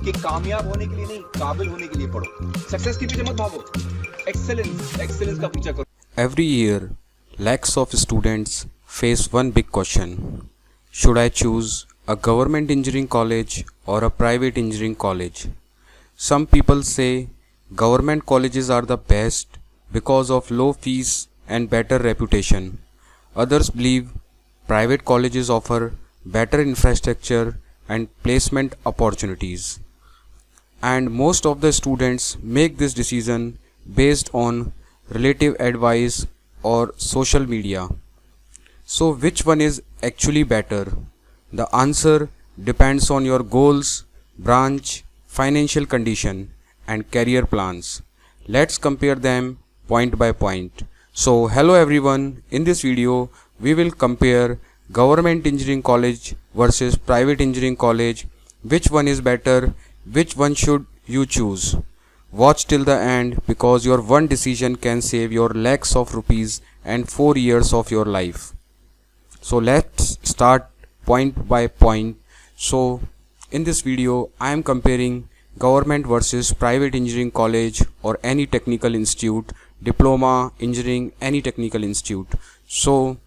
कि कामयाब होने के लिए नहीं, काबिल होने के लिए पढ़ो। सक्सेस के पीछे मत भागो, एक्सेलेंस का पीछा करो। Every year, lakhs of students face one big question. Should I choose a government engineering college or a private engineering college? Some people say government colleges are the best because of low fees and better reputation. Others believe private colleges offer better infrastructure and placement opportunities. And most of the students make this decision based on relative advice or social media. So which one is actually better? The answer depends on your goals, branch, financial condition and career plans. Let's compare them point by point. So hello everyone, in this video we will compare government engineering college versus private engineering college. Which one is better? Which one should you choose? Watch till the end because your one decision can save your lakhs of rupees and 4 years of your life. So let's start point by point. So in this video I am comparing government versus private engineering college or any technical institute, diploma, engineering, any technical institute. So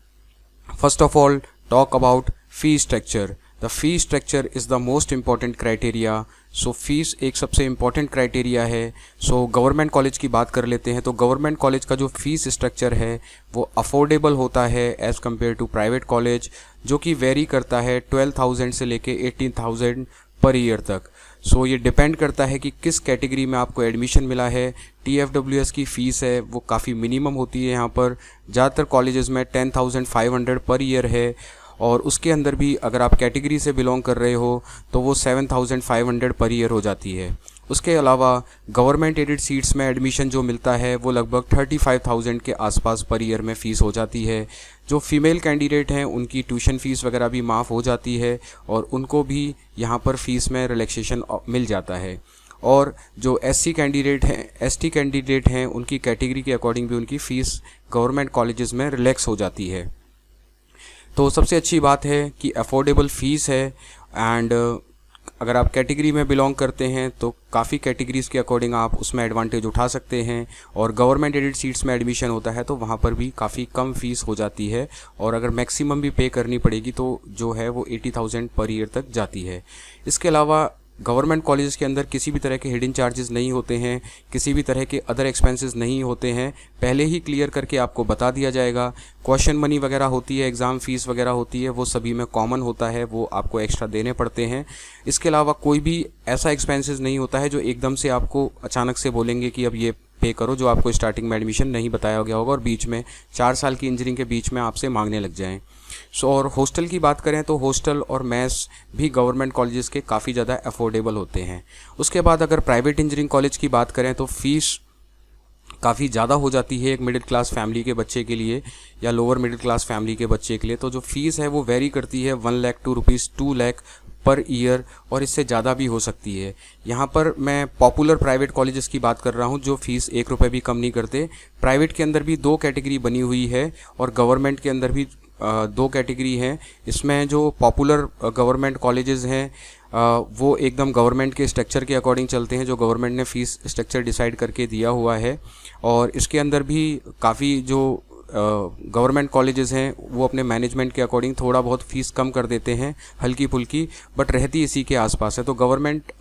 first of all, talk about fee structure. The fee structure is the most important criteria. So fees एक सबसे important criteria है. So government college की बात कर लेते हैं. तो government college का जो फीस स्ट्रक्चर है वो अफोर्डेबल होता है as compare to private college, जो कि वेरी करता है 12,000 से लेके 18,000 पर ईयर तक. सो ये डिपेंड करता है कि किस कैटेगरी में आपको एडमिशन मिला है. TFWS की फ़ीस है वो काफ़ी मिनिमम होती है. यहाँ पर ज़्यादातर कॉलेजेस में 10,500 पर ईयर है और उसके अंदर भी अगर आप कैटेगरी से बिलोंग कर रहे हो तो वो 7,500 पर ईयर हो जाती है. उसके अलावा गवर्नमेंट एडेड सीट्स में एडमिशन जो मिलता है वो लगभग 35,000 के आसपास पर ईयर में फ़ीस हो जाती है. जो फीमेल कैंडिडेट हैं उनकी ट्यूशन फ़ीस वगैरह भी माफ़ हो जाती है और उनको भी यहाँ पर फ़ीस में रिलैक्सेशन मिल जाता है. और जो SC कैंडिडेट हैं, ST कैंडिडेट हैं, उनकी कैटेगरी के अकॉर्डिंग भी उनकी फ़ीस गवर्नमेंट कॉलेजेस में रिलैक्स हो जाती है. तो सबसे अच्छी बात है कि अफोर्डेबल फ़ीस है. एंड अगर आप कैटेगरी में बिलोंग करते हैं तो काफ़ी कैटेगरीज़ के अकॉर्डिंग आप उसमें एडवांटेज उठा सकते हैं. और गवर्नमेंट एडेड सीट्स में एडमिशन होता है तो वहाँ पर भी काफ़ी कम फ़ीस हो जाती है. और अगर मैक्सिमम भी पे करनी पड़ेगी तो जो है वो 80,000 पर ईयर तक जाती है. इसके अलावा गवर्नमेंट कॉलेज के अंदर किसी भी तरह के हिडन चार्जेस नहीं होते हैं, किसी भी तरह के अदर एक्सपेंसेस नहीं होते हैं. पहले ही क्लियर करके आपको बता दिया जाएगा. क्वेश्चन मनी वगैरह होती है, एग्ज़ाम फ़ीस वगैरह होती है, वो सभी में कॉमन होता है, वो आपको एक्स्ट्रा देने पड़ते हैं. इसके अलावा कोई भी ऐसा एक्सपेंसेस नहीं होता है जो एकदम से आपको अचानक से बोलेंगे कि अब ये पे करो, जो आपको स्टार्टिंग में एडमिशन नहीं बताया गया होगा और बीच में 4 साल की इंजीनियरिंग के बीच में आपसे मांगने लग जाएं. सो और हॉस्टल की बात करें तो हॉस्टल और मेस भी गवर्नमेंट कॉलेजेस के काफ़ी ज़्यादा अफोर्डेबल होते हैं. उसके बाद अगर प्राइवेट इंजीनियरिंग कॉलेज की बात करें तो फ़ीस काफ़ी ज़्यादा हो जाती है एक मिडिल क्लास फैमिली के बच्चे के लिए या लोअर मिडिल क्लास फैमिली के बच्चे के लिए. तो जो फ़ीस है वो वेरी करती है 1 lakh to rupees 2 lakh per year और इससे ज़्यादा भी हो सकती है. यहाँ पर मैं पॉपुलर प्राइवेट कॉलेजेस की बात कर रहा हूँ जो फ़ीस 1 रुपये भी कम नहीं करते. प्राइवेट के अंदर भी 2 कैटेगरी बनी हुई है और गवर्नमेंट के अंदर भी 2 कैटेगरी हैं. इसमें जो पॉपुलर गवर्नमेंट कॉलेजेस हैं वो एकदम गवर्नमेंट के स्ट्रक्चर के अकॉर्डिंग चलते हैं, जो गवर्नमेंट ने फ़ीस स्ट्रक्चर डिसाइड करके दिया हुआ है. और इसके अंदर भी काफ़ी जो गवर्नमेंट कॉलेजेस हैं वो अपने मैनेजमेंट के अकॉर्डिंग थोड़ा बहुत फ़ीस कम कर देते हैं, हल्की फुल्की, बट रहती इसी के आसपास है. तो गवर्नमेंट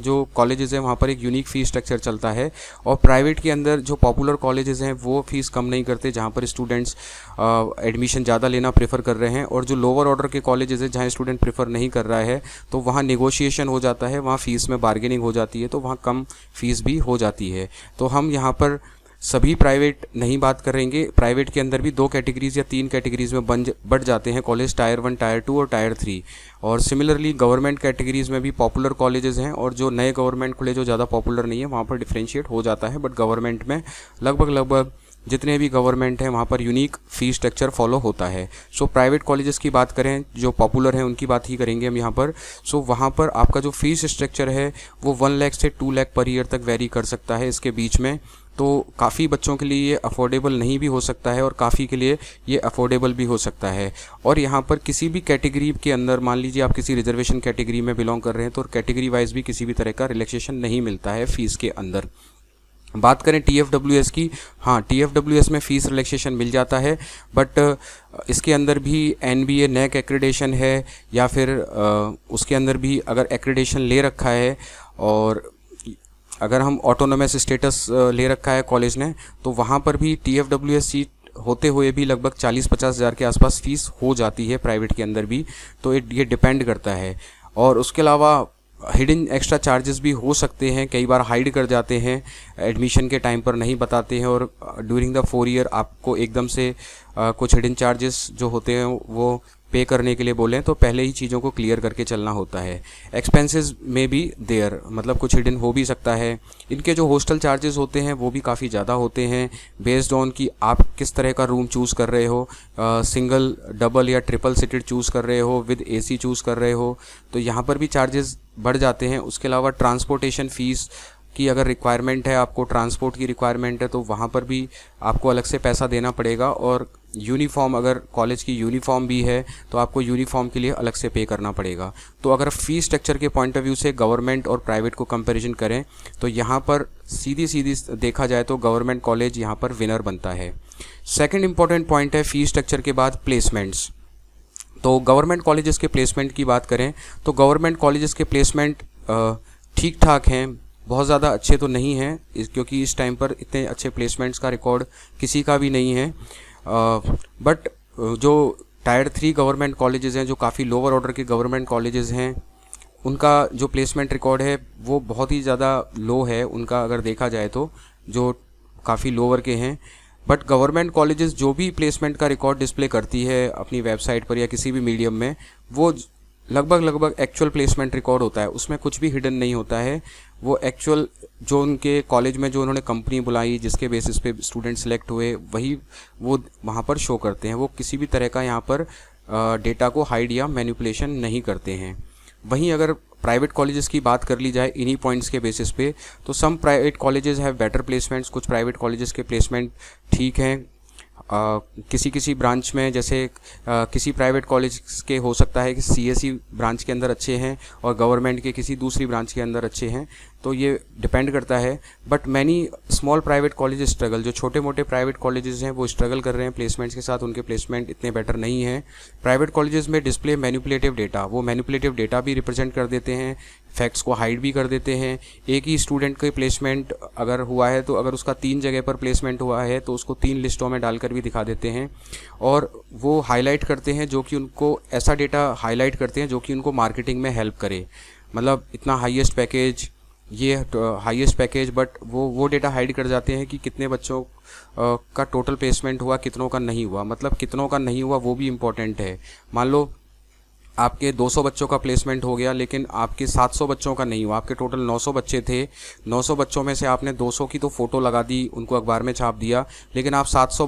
जो कॉलेजेस हैं वहाँ पर एक यूनिक फ़ीस स्ट्रक्चर चलता है. और प्राइवेट के अंदर जो पॉपुलर कॉलेजेस हैं वो फ़ीस कम नहीं करते, जहाँ पर स्टूडेंट्स एडमिशन ज़्यादा लेना प्रेफर कर रहे हैं. और जो लोअर ऑर्डर के कॉलेजेस हैं जहाँ स्टूडेंट प्रेफर नहीं कर रहा है तो वहाँ नेगोशिएशन हो जाता है, वहाँ फ़ीस में बार्गेनिंग हो जाती है, तो वहाँ कम फ़ीस भी हो जाती है. तो हम यहाँ पर सभी प्राइवेट नहीं बात करेंगे. प्राइवेट के अंदर भी 2 कैटेगरीज़ या 3 कैटेगरीज़ में बढ़ जाते हैं कॉलेज, टायर 1, टायर 2 और टायर 3. और सिमिलरली गवर्नमेंट कैटेगरीज़ में भी पॉपुलर कॉलेजेस हैं और जो नए गवर्नमेंट खुले जो ज़्यादा पॉपुलर नहीं है वहाँ पर डिफ्रेंशिएट हो जाता है. बट गवर्नमेंट में लगभग जितने भी गवर्नमेंट हैं वहाँ पर यूनिक फ़ी स्ट्रक्चर फॉलो होता है. सो प्राइवेट कॉलेजेस की बात करें जो पॉपुलर हैं उनकी बात ही करेंगे हम यहाँ पर. सो वहाँ पर आपका जो फ़ीस स्ट्रक्चर है वो 1 लाख से 2 लाख पर ईयर तक वेरी कर सकता है इसके बीच में. तो काफ़ी बच्चों के लिए ये अफोर्डेबल नहीं भी हो सकता है और काफ़ी के लिए ये अफोर्डेबल भी हो सकता है। और यहाँ पर किसी भी कैटेगरी के अंदर, मान लीजिए आप किसी रिजर्वेशन कैटेगरी में बिलोंग कर रहे हैं, तो कैटेगरी वाइज भी किसी भी तरह का रिलैक्सेशन नहीं मिलता है फ़ीस के अंदर। बात करें TFWS की, हाँ TFWS में फ़ीस रिलैक्सेशन मिल जाता है, बट इसके अंदर भी NBA NAC एक्रेडिटेशन है या फिर उसके अंदर भी अगर एक्रेडिटेशन ले रखा है और अगर हम ऑटोनोमस स्टेटस ले रखा है कॉलेज ने, तो वहाँ पर भी TFWS सीट होते हुए भी लगभग 40-50 हज़ार के आसपास फ़ीस हो जाती है प्राइवेट के अंदर भी। तो ये डिपेंड करता है। और उसके अलावा हिडन एक्स्ट्रा चार्जेस भी हो सकते हैं, कई बार हाइड कर जाते हैं, एडमिशन के टाइम पर नहीं बताते हैं और ड्यूरिंग द 4 ईयर आपको एकदम से कुछ हिडन चार्जेस जो होते हैं वो पे करने के लिए बोलें, तो पहले ही चीज़ों को क्लियर करके चलना होता है। एक्सपेंसेस में भी देयर, मतलब कुछ हिडन हो भी सकता है। इनके जो हॉस्टल चार्जेस होते हैं वो भी काफ़ी ज़्यादा होते हैं, बेस्ड ऑन कि आप किस तरह का रूम चूज़ कर रहे हो, सिंगल, डबल या ट्रिपल सीटेड चूज़ कर रहे हो, विद AC चूज़ कर रहे हो, तो यहाँ पर भी चार्जेस बढ़ जाते हैं। उसके अलावा ट्रांसपोर्टेशन फ़ीस की अगर रिक्वायरमेंट है, आपको ट्रांसपोर्ट की रिक्वायरमेंट है, तो वहाँ पर भी आपको अलग से पैसा देना पड़ेगा। और यूनिफॉर्म, अगर कॉलेज की यूनिफॉर्म भी है तो आपको यूनिफॉर्म के लिए अलग से पे करना पड़ेगा। तो अगर फ़ी स्ट्रक्चर के पॉइंट ऑफ व्यू से गवर्नमेंट और प्राइवेट को कंपैरिजन करें तो यहाँ पर सीधी देखा जाए तो गवर्नमेंट कॉलेज यहाँ पर विनर बनता है। सेकेंड इंपॉर्टेंट पॉइंट है फ़ी स्ट्रक्चर के बाद प्लेसमेंट्स। तो गवर्नमेंट कॉलेजेस के प्लेसमेंट की बात करें तो गवर्नमेंट कॉलेजेस के प्लेसमेंट ठीक ठाक हैं, बहुत ज़्यादा अच्छे तो नहीं हैं, क्योंकि इस टाइम पर इतने अच्छे प्लेसमेंट्स का रिकॉर्ड किसी का भी नहीं है। बट जो टायर 3 गवर्नमेंट कॉलेजेस हैं, जो काफ़ी लोअर ऑर्डर के गवर्नमेंट कॉलेजेस हैं, उनका जो प्लेसमेंट रिकॉर्ड है वो बहुत ही ज़्यादा लो है उनका, अगर देखा जाए तो, जो काफ़ी लोअर के हैं। बट गवर्नमेंट कॉलेजेस जो भी प्लेसमेंट का रिकॉर्ड डिस्प्ले करती है अपनी वेबसाइट पर या किसी भी मीडियम में, वो लगभग एक्चुअल प्लेसमेंट रिकॉर्ड होता है, उसमें कुछ भी हिडन नहीं होता है। वो एक्चुअल जो उनके कॉलेज में जो उन्होंने कंपनी बुलाई, जिसके बेसिस पे स्टूडेंट सेलेक्ट हुए, वही वो वहाँ पर शो करते हैं। वो किसी भी तरह का यहाँ पर डेटा को हाइड या मैनिपुलेशन नहीं करते हैं। वहीं अगर प्राइवेट कॉलेजेस की बात कर ली जाए इन्हीं पॉइंट्स के बेसिस पे, तो some private colleges have better placements, कुछ प्राइवेट कॉलेजेस के प्लेसमेंट ठीक हैं। किसी ब्रांच में, जैसे किसी प्राइवेट कॉलेज के हो सकता है कि CSE ब्रांच के अंदर अच्छे हैं और गवर्नमेंट के किसी दूसरी ब्रांच के अंदर अच्छे हैं, तो ये डिपेंड करता है। But many small private colleges struggle, जो छोटे मोटे प्राइवेट कॉलेजेस हैं वो स्ट्रगल कर रहे हैं प्लेसमेंट्स के साथ, उनके प्लेसमेंट इतने बेटर नहीं हैं। प्राइवेट कॉलेजेस में डिस्प्ले मैनिपुलेटिव डेटा, वो मैनिपुलेटिव डेटा भी रिप्रेजेंट कर देते हैं, फैक्ट्स को हाइड भी कर देते हैं। एक ही स्टूडेंट के प्लेसमेंट अगर हुआ है तो अगर उसका 3 जगह पर प्लेसमेंट हुआ है तो उसको 3 लिस्टों में डालकर भी दिखा देते हैं, और वो हाईलाइट करते हैं जो कि उनको, ऐसा डेटा हाईलाइट करते हैं जो कि उनको मार्केटिंग में हेल्प करे। मतलब इतना हाईएस्ट पैकेज, ये हाईएस्ट पैकेज, बट वो डेटा हाइड कर जाते हैं कि कितने बच्चों का टोटल प्लेसमेंट हुआ, कितनों का नहीं हुआ। मतलब कितनों का नहीं हुआ वो भी इम्पोर्टेंट है। मान लो आपके 200 बच्चों का प्लेसमेंट हो गया, लेकिन आपके 700 बच्चों का नहीं हुआ। आपके टोटल 900 बच्चे थे, 900 बच्चों में से आपने 200 की तो फ़ोटो लगा दी, उनको अखबार में छाप दिया, लेकिन आप 700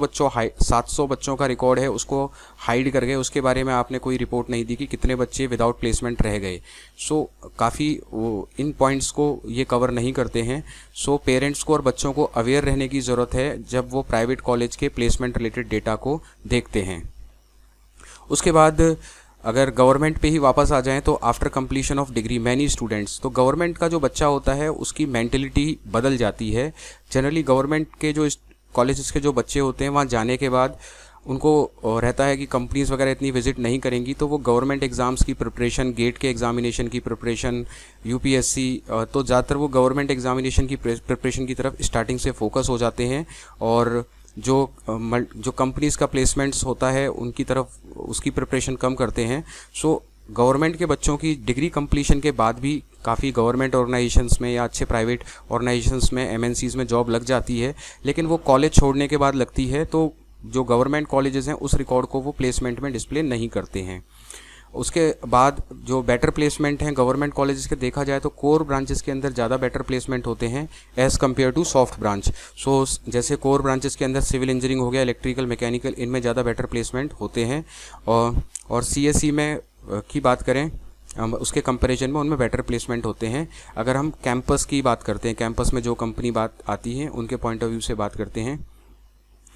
बच्चों का रिकॉर्ड है उसको हाइड कर गए, उसके बारे में आपने कोई रिपोर्ट नहीं दी कि कितने बच्चे विदाउट प्लेसमेंट रह गए। सो काफ़ी इन पॉइंट्स को ये कवर नहीं करते हैं। सो पेरेंट्स को और बच्चों को अवेयर रहने की ज़रूरत है जब वो प्राइवेट कॉलेज के प्लेसमेंट रिलेटेड डेटा को देखते हैं। उसके बाद अगर गवर्नमेंट पे ही वापस आ जाएं तो after completion of degree many students, तो गवर्नमेंट का जो बच्चा होता है उसकी मेंटलिटी बदल जाती है। जनरली गवर्नमेंट के जो कॉलेजेस के जो बच्चे होते हैं वहाँ जाने के बाद उनको रहता है कि कंपनीज़ वगैरह इतनी विजिट नहीं करेंगी, तो वो गवर्नमेंट एग्ज़ाम्स की प्रिपरेशन, गेट के एग्जामिनेशन की प्रिपरेशन, UPSC, तो ज़्यादातर वो गवर्नमेंट एग्जामिनेशन की प्रिपरेशन की तरफ स्टार्टिंग से फोकस हो जाते हैं, और जो कंपनीज़ का प्लेसमेंट्स होता है उनकी तरफ उसकी प्रिपरेशन कम करते हैं। सो गवर्नमेंट के बच्चों की डिग्री कंप्लीशन के बाद भी काफ़ी गवर्नमेंट ऑर्गेनाइजेशंस में या अच्छे प्राइवेट ऑर्गेनाइजेशंस में, MNCs में जॉब लग जाती है, लेकिन वो कॉलेज छोड़ने के बाद लगती है, तो जो गवर्नमेंट कॉलेजेस हैं उस रिकॉर्ड को वो प्लेसमेंट में डिस्प्ले नहीं करते हैं। उसके बाद जो बेटर प्लेसमेंट हैं गवर्नमेंट कॉलेजेस के देखा जाए तो कोर ब्रांचेस के अंदर ज़्यादा बेटर प्लेसमेंट होते हैं as compare to soft branch. So जैसे कोर ब्रांचेस के अंदर सिविल इंजीनियरिंग हो गया, इलेक्ट्रिकल, मैकेनिकल, इनमें ज़्यादा बेटर प्लेसमेंट होते हैं। और CSE में की बात करें, उसके कंपैरिजन में उनमें बेटर प्लेसमेंट होते हैं। अगर हम कैंपस की बात करते हैं, कैंपस में जो कंपनी बात आती है उनके पॉइंट ऑफ व्यू से बात करते हैं,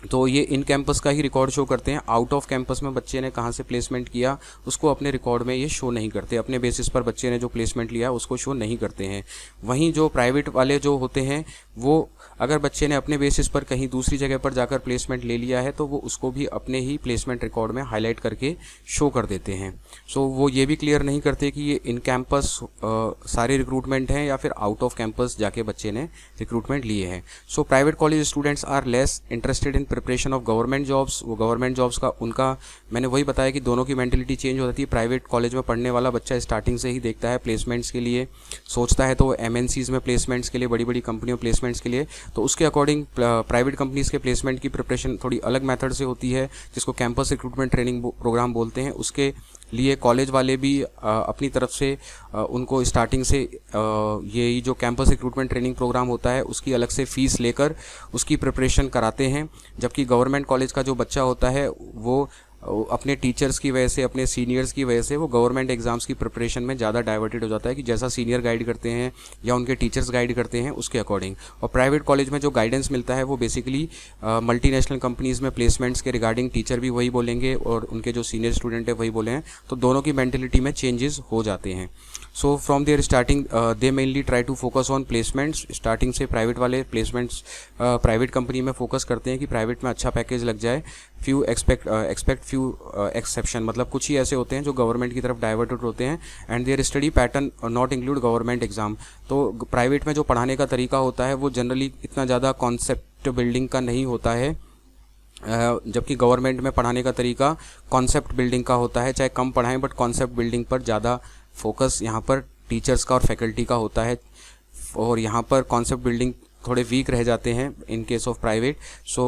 तो ये इन कैंपस का ही रिकॉर्ड शो करते हैं। आउट ऑफ कैंपस में बच्चे ने कहाँ से प्लेसमेंट किया उसको अपने रिकॉर्ड में ये शो नहीं करते, अपने बेसिस पर बच्चे ने जो प्लेसमेंट लिया उसको शो नहीं करते हैं। वहीं जो प्राइवेट वाले जो होते हैं वो अगर बच्चे ने अपने बेसिस पर कहीं दूसरी जगह पर जाकर प्लेसमेंट ले लिया है तो वो उसको भी अपने ही प्लेसमेंट रिकॉर्ड में हाईलाइट करके शो कर देते हैं। सो वो ये भी क्लियर नहीं करते कि ये इन कैंपस सारे रिक्रूटमेंट हैं या फिर आउट ऑफ कैंपस जाके बच्चे ने रिक्रूटमेंट लिए हैं। So private college students are less interested in preparation of government jobs. वो गवर्नमेंट जॉब्स का उनका मैंने वही बताया कि दोनों की मेंटेलिटी चेंज हो जाती है। प्राइवेट कॉलेज में पढ़ने वाला बच्चा स्टार्टिंग से ही देखता है प्लेसमेंट्स के लिए सोचता है, तो MNCs में प्लेसमेंट्स के लिए, बड़ी बड़ी कंपनियों प्लेसमेंट्स के लिए, तो उसके अकॉर्डिंग प्राइवेट कंपनीज़ के प्लेसमेंट की प्रिपरेशन थोड़ी अलग मेथड से होती है जिसको कैंपस रिक्रूटमेंट ट्रेनिंग प्रोग्राम बोलते हैं। उसके लिए कॉलेज वाले भी अपनी तरफ से उनको स्टार्टिंग से यही जो कैंपस रिक्रूटमेंट ट्रेनिंग प्रोग्राम होता है उसकी अलग से फ़ीस लेकर उसकी प्रिपरेशन कराते हैं। जबकि गवर्नमेंट कॉलेज का जो बच्चा होता है वो अपने टीचर्स की वजह से, अपने सीनियर्स की वजह से वो गवर्नमेंट एग्ज़ाम्स की प्रिपरेशन में ज़्यादा डाइवर्टेड हो जाता है कि जैसा सीनियर गाइड करते हैं या उनके टीचर्स गाइड करते हैं उसके अकॉर्डिंग। और प्राइवेट कॉलेज में जो गाइडेंस मिलता है वो बेसिकली मल्टीनेशनल कंपनीज़ में प्लेसमेंट्स के रिगार्डिंग टीचर भी वही बोलेंगे और उनके जो सीनियर स्टूडेंट है वही बोले हैं, तो दोनों की मेंटेलिटी में चेंजेस हो जाते हैं। So from there starting they mainly try to focus on placements. Starting से प्राइवेट वाले प्लेसमेंट्स प्राइवेट कंपनी में फोकस करते हैं कि प्राइवेट में अच्छा पैकेज लग जाए। फ्यू एक्सपेक्ट फ्यू एक्सेप्शन, मतलब कुछ ही ऐसे होते हैं जो गवर्नमेंट की तरफ डाइवर्टेड होते हैं। And there study pattern not include government exam. तो प्राइवेट में जो पढ़ाने का तरीका होता है वो जनरली इतना ज़्यादा कॉन्सेप्ट बिल्डिंग का नहीं होता है, जबकि गवर्नमेंट में पढ़ाने का तरीका कॉन्सेप्ट बिल्डिंग का होता है। चाहे कम पढ़ाएं बट कॉन्सेप्ट बिल्डिंग पर ज़्यादा फोकस यहाँ पर टीचर्स का और फैकल्टी का होता है। और यहाँ पर कॉन्सेप्ट बिल्डिंग थोड़े वीक रह जाते हैं इन केस ऑफ प्राइवेट। सो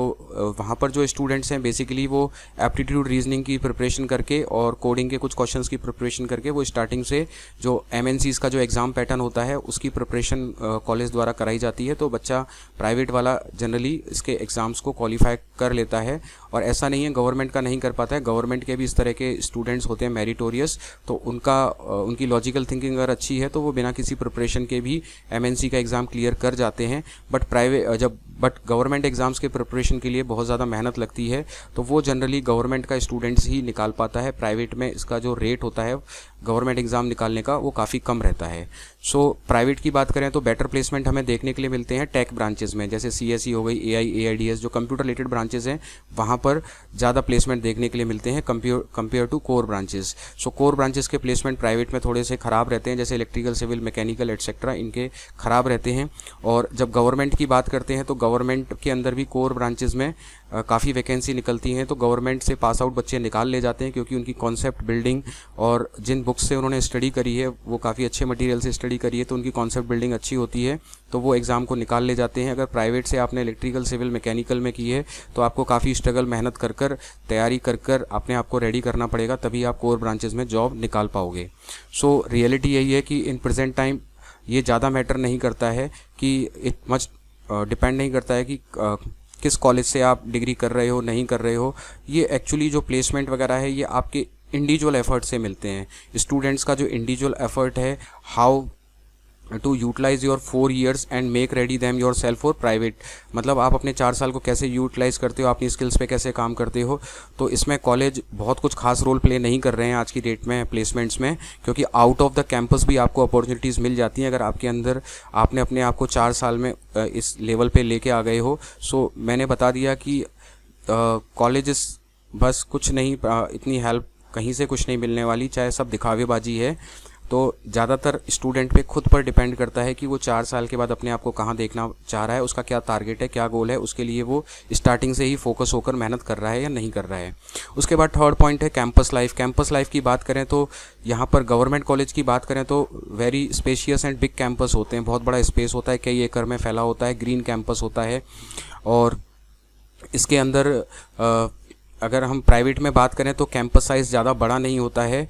वहाँ पर जो स्टूडेंट्स हैं बेसिकली वो एप्टीट्यूड रीजनिंग की प्रिपरेशन करके और कोडिंग के कुछ क्वेश्चंस की प्रिपरेशन करके वो स्टार्टिंग से जो MNCs का जो एग्ज़ाम पैटर्न होता है उसकी प्रिपरेशन कॉलेज द्वारा कराई जाती है। तो बच्चा प्राइवेट वाला जनरली इसके एग्ज़ाम्स को क्वालिफाई कर लेता है। और ऐसा नहीं है गवर्नमेंट का नहीं कर पाता है, गवर्नमेंट के भी इस तरह के स्टूडेंट्स होते हैं मेरिटोरियस, तो उनकी लॉजिकल थिंकिंग अगर अच्छी है तो वो बिना किसी प्रिपरेशन के भी MNC का एग्ज़ाम क्लियर कर जाते हैं। बट गवर्नमेंट एग्ज़ाम्स के प्रिपरेशन के लिए बहुत ज़्यादा मेहनत लगती है, तो वो जनरली गवर्नमेंट का स्टूडेंट्स ही निकाल पाता है। प्राइवेट में इसका जो रेट होता है गवर्नमेंट एग्ज़ाम निकालने का वो काफ़ी कम रहता है। सो प्राइवेट की बात करें तो बेटर प्लेसमेंट हमें देखने के लिए मिलते हैं टेक ब्रांचेस में, जैसे CSE हो गई, AI, AIDS जो कंप्यूटर रिलेटेड ब्रांचेस हैं वहाँ पर ज़्यादा प्लेसमेंट देखने के लिए मिलते हैं compare to core branches. So core branches के प्लेसमेंट प्राइवेट में थोड़े से ख़राब रहते हैं, जैसे इलेक्ट्रिकल, सिविल, मैकेनिकल एटसेट्रा, इनके ख़राब रहते हैं। और जब गवर्नमेंट की बात करते हैं तो गवर्नमेंट के अंदर भी कोर ब्रांचेस में काफ़ी वैकेंसी निकलती हैं, तो गवर्नमेंट से पास आउट बच्चे निकाल ले जाते हैं क्योंकि उनकी कॉन्सेप्ट बिल्डिंग और जिन बुक्स से उन्होंने स्टडी करी है वो काफ़ी अच्छे मटेरियल से स्टडी करी है, तो उनकी कॉन्सेप्ट बिल्डिंग अच्छी होती है, तो वो एग्ज़ाम को निकाल ले जाते हैं। अगर प्राइवेट से आपने इलेक्ट्रिकल, सिविल, मैकेनिकल में की है तो आपको काफ़ी स्ट्रगल, मेहनत कर तैयारी कर अपने आप को रेडी करना पड़ेगा, तभी आप कोर ब्रांचेस में जॉब निकाल पाओगे। सो रियलिटी यही है कि इन प्रेजेंट टाइम ये ज़्यादा मैटर नहीं करता है कि इट मच डिपेंड नहीं करता है कि किस कॉलेज से आप डिग्री कर रहे हो, नहीं कर रहे हो। ये एक्चुअली जो प्लेसमेंट वगैरह है ये आपके इंडिविजुअल एफर्ट से मिलते हैं। स्टूडेंट्स का जो इंडिविजुअल एफर्ट है, how to utilise your 4 years and make ready them yourself for private, मतलब आप अपने 4 साल को कैसे यूटिलाइज करते हो, अपनी स्किल्स पे कैसे काम करते हो। तो इसमें कॉलेज बहुत कुछ खास रोल प्ले नहीं कर रहे हैं आज की डेट में प्लेसमेंट्स में, क्योंकि आउट ऑफ द कैंपस भी आपको अपॉर्चुनिटीज़ मिल जाती हैं अगर आपके अंदर आपने अपने आप को 4 साल में इस लेवल पे लेके आ गए हो। सो मैंने बता दिया कि कॉलेजेस बस कुछ नहीं, इतनी हेल्प कहीं से कुछ नहीं मिलने वाली, चाहे सब दिखावेबाजी है। तो ज़्यादातर स्टूडेंट पे खुद पर डिपेंड करता है कि वो 4 साल के बाद अपने आप को कहाँ देखना चाह रहा है, उसका क्या टारगेट है, क्या गोल है, उसके लिए वो स्टार्टिंग से ही फोकस होकर मेहनत कर रहा है या नहीं कर रहा है। उसके बाद थर्ड पॉइंट है कैंपस लाइफ। कैंपस लाइफ की बात करें तो यहाँ पर गवर्नमेंट कॉलेज की बात करें तो very spacious and big campus होते हैं, बहुत बड़ा स्पेस होता है, कई एकड़ में फैला होता है, ग्रीन कैंपस होता है। और इसके अंदर अगर हम प्राइवेट में बात करें तो कैंपस साइज़ ज़्यादा बड़ा नहीं होता है,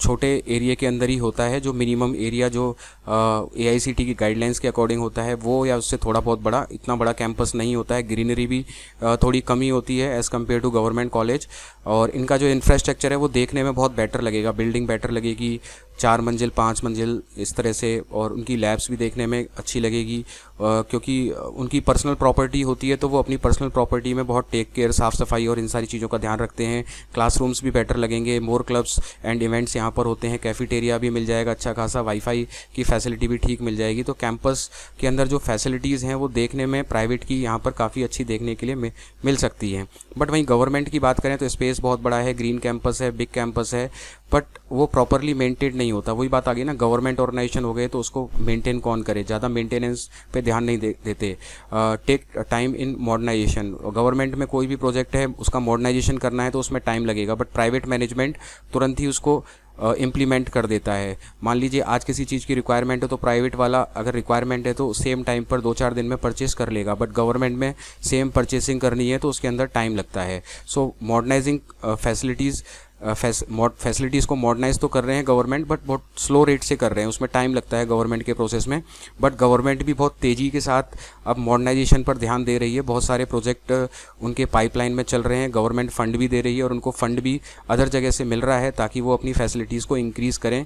छोटे एरिया के अंदर ही होता है। जो मिनिमम एरिया जो AICTE की गाइडलाइंस के अकॉर्डिंग होता है वो या उससे थोड़ा बहुत बड़ा, इतना बड़ा कैंपस नहीं होता है। ग्रीनरी भी थोड़ी कमी होती है as compare to government college. और इनका जो इंफ्रास्ट्रक्चर है वो देखने में बहुत बेटर लगेगा, बिल्डिंग बेटर लगेगी, 4 मंजिल 5 मंजिल इस तरह से, और उनकी लैब्स भी देखने में अच्छी लगेगी क्योंकि उनकी पर्सनल प्रॉपर्टी होती है तो वो अपनी पर्सनल प्रॉपर्टी में बहुत टेक केयर, साफ़ सफाई और इन सारी चीज़ों का ध्यान रखते हैं। क्लासरूम्स भी बेटर लगेंगे, मोर क्लब्स एंड इवेंट्स यहाँ पर होते हैं, कैफेटेरिया भी मिल जाएगा अच्छा खासा, वाईफाई की फैसिलिटी भी ठीक मिल जाएगी। तो कैंपस के अंदर जो फैसिलिटीज़ हैं वो देखने में प्राइवेट की यहाँ पर काफ़ी अच्छी देखने के लिए मिल सकती हैं। बट वहीं गवर्नमेंट की बात करें तो स्पेस बहुत बड़ा है, ग्रीन कैंपस है, बिग कैंपस है, बट वो प्रॉपरली मेंटेन नहीं होता। वही बात आ गई ना, गवर्नमेंट ऑर्गेनाइजेशन हो गए तो उसको मेंटेन कौन करे, ज़्यादा मेंटेनेंस पे ध्यान नहीं देते। Take time in modernisation, government में कोई भी प्रोजेक्ट है उसका मॉडर्नाइजेशन करना है तो उसमें टाइम लगेगा, बट प्राइवेट मैनेजमेंट तुरंत ही उसको इम्प्लीमेंट कर देता है। मान लीजिए आज किसी चीज़ की रिक्वायरमेंट है तो प्राइवेट वाला अगर रिक्वायरमेंट है तो सेम टाइम पर 2-4 दिन में परचेस कर लेगा, बट गवर्नमेंट में सेम परचेसिंग करनी है तो उसके अंदर टाइम लगता है। सो मॉडर्नाइजिंग फैसिलिटीज़ को मॉडर्नाइज तो कर रहे हैं गवर्नमेंट, बट बहुत स्लो रेट से कर रहे हैं, उसमें टाइम लगता है गवर्नमेंट के प्रोसेस में। बट गवर्नमेंट भी बहुत तेज़ी के साथ अब मॉडर्नाइजेशन पर ध्यान दे रही है, बहुत सारे प्रोजेक्ट उनके पाइपलाइन में चल रहे हैं, गवर्नमेंट फंड भी दे रही है और उनको फंड भी अदर जगह से मिल रहा है ताकि वो अपनी फैसिलिटीज़ को इंक्रीज़ करें।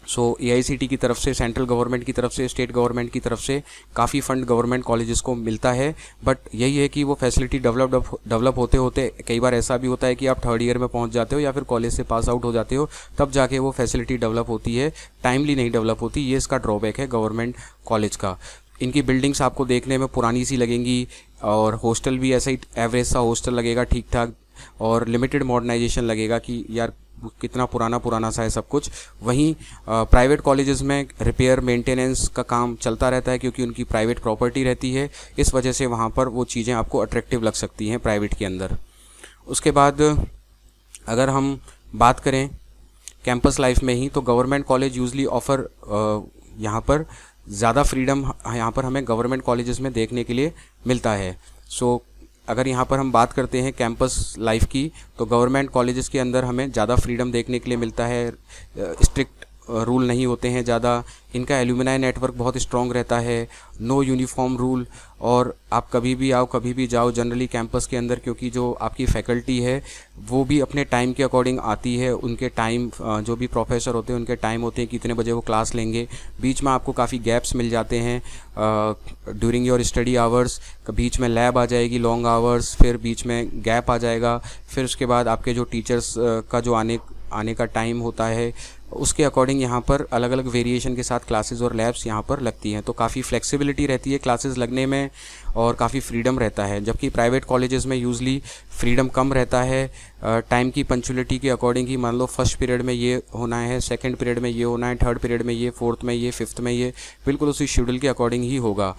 सो AICT की तरफ से, सेंट्रल गवर्नमेंट की तरफ से, स्टेट गवर्नमेंट की तरफ से काफ़ी फंड गवर्नमेंट कॉलेजेस को मिलता है। बट यही है कि वो फैसिलिटी डेवलप होते होते कई बार ऐसा भी होता है कि आप 3rd ईयर में पहुंच जाते हो या फिर कॉलेज से पास आउट हो जाते हो, तब जाके वो फैसिलिटी डेवलप होती है, टाइमली नहीं डेवलप होती। ये इसका ड्रॉबैक है गवर्नमेंट कॉलेज का। इनकी बिल्डिंग्स आपको देखने में पुरानी सी लगेंगी और हॉस्टल भी ऐसा ही एवरेज सा हॉस्टल लगेगा, ठीक ठाक, और लिमिटेड मॉडर्नाइजेशन लगेगा कि यार कितना पुराना सा है सब कुछ। वहीं प्राइवेट कॉलेजेस में रिपेयर मेंटेनेंस का काम चलता रहता है क्योंकि उनकी प्राइवेट प्रॉपर्टी रहती है, इस वजह से वहाँ पर वो चीज़ें आपको अट्रैक्टिव लग सकती हैं प्राइवेट के अंदर। उसके बाद अगर हम बात करें कैंपस लाइफ में ही, तो गवर्नमेंट कॉलेज यूजली ऑफ़र यहाँ पर ज़्यादा फ्रीडम यहाँ पर हमें गवर्नमेंट कॉलेजेस में देखने के लिए मिलता है। सो अगर यहाँ पर हम बात करते हैं कैंपस लाइफ की, तो गवर्नमेंट कॉलेजेस के अंदर हमें ज़्यादा फ्रीडम देखने के लिए मिलता है, स्ट्रिक्ट रूल नहीं होते हैं ज़्यादा, इनका एल्यूमिनाई नेटवर्क बहुत स्ट्रॉन्ग रहता है, नो यूनिफॉर्म रूल, और आप कभी भी आओ कभी भी जाओ जनरली कैंपस के अंदर, क्योंकि जो आपकी फैकल्टी है वो भी अपने टाइम के अकॉर्डिंग आती है। उनके टाइम, जो भी प्रोफेसर होते हैं उनके टाइम होते हैं कितने बजे वो क्लास लेंगे, बीच में आपको काफ़ी गैप्स मिल जाते हैं ड्यूरिंग योर स्टडी आवर्स, बीच में लैब आ जाएगी लॉन्ग आवर्स, फिर बीच में गैप आ जाएगा, फिर उसके बाद आपके जो टीचर्स का जो आने का टाइम होता है उसके अकॉर्डिंग यहाँ पर अलग अलग वेरिएशन के साथ क्लासेस और लैब्स यहाँ पर लगती हैं। तो काफ़ी फ्लेक्सिबिलिटी रहती है क्लासेस लगने में और काफ़ी फ्रीडम रहता है, जबकि प्राइवेट कॉलेजेस में यूजली फ्रीडम कम रहता है। टाइम की पंक्चुअलिटी के अकॉर्डिंग ही, मान लो फर्स्ट पीरियड में ये होना है, सेकंड पीरियड में ये होना है, थर्ड पीरियड में ये, फोर्थ में ये, फिफ्थ में ये, बिल्कुल उसी शेड्यूल के अकॉर्डिंग ही होगा।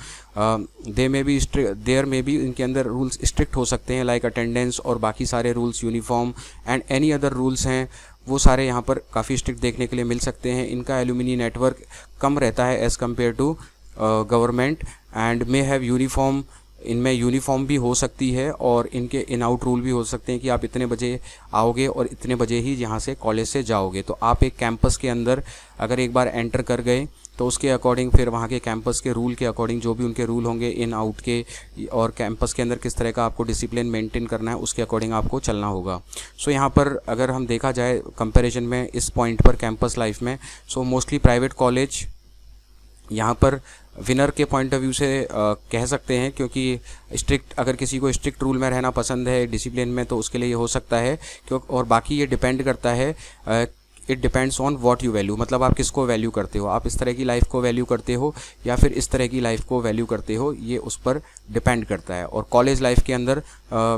देयर में भी इनके अंदर रूल्स स्ट्रिक्ट हो सकते हैं, लाइक अटेंडेंस और बाकी सारे rules, uniform and any other rules हैं, वो सारे यहाँ पर काफ़ी स्ट्रिक्ट देखने के लिए मिल सकते हैं। इनका एल्यूमिनी नेटवर्क कम रहता है as compare to government and may have uniform, इनमें यूनिफॉर्म भी हो सकती है और इनके इन आउट रूल भी हो सकते हैं कि आप इतने बजे आओगे और इतने बजे ही यहाँ से कॉलेज से जाओगे। तो आप एक कैंपस के अंदर अगर एक बार एंटर कर गए तो उसके अकॉर्डिंग फिर वहाँ के कैंपस के रूल के अकॉर्डिंग जो भी उनके रूल होंगे इन आउट के, और कैंपस के अंदर किस तरह का आपको डिसिप्लिन मेंटेन करना है उसके अकॉर्डिंग आपको चलना होगा। सो यहाँ पर अगर हम देखा जाए कंपैरिजन में इस पॉइंट पर कैंपस लाइफ में, सो मोस्टली प्राइवेट कॉलेज यहाँ पर विनर के पॉइंट ऑफ व्यू से कह सकते हैं, क्योंकि स्ट्रिक्ट, अगर किसी को स्ट्रिक्ट रूल में रहना पसंद है डिसिप्लिन में तो उसके लिए ये हो सकता है। और बाकी ये डिपेंड करता है, it depends on what you value, मतलब आप किसको वैल्यू करते हो, आप इस तरह की लाइफ को वैल्यू करते हो या फिर इस तरह की लाइफ को वैल्यू करते हो, ये उस पर डिपेंड करता है। और कॉलेज लाइफ के अंदर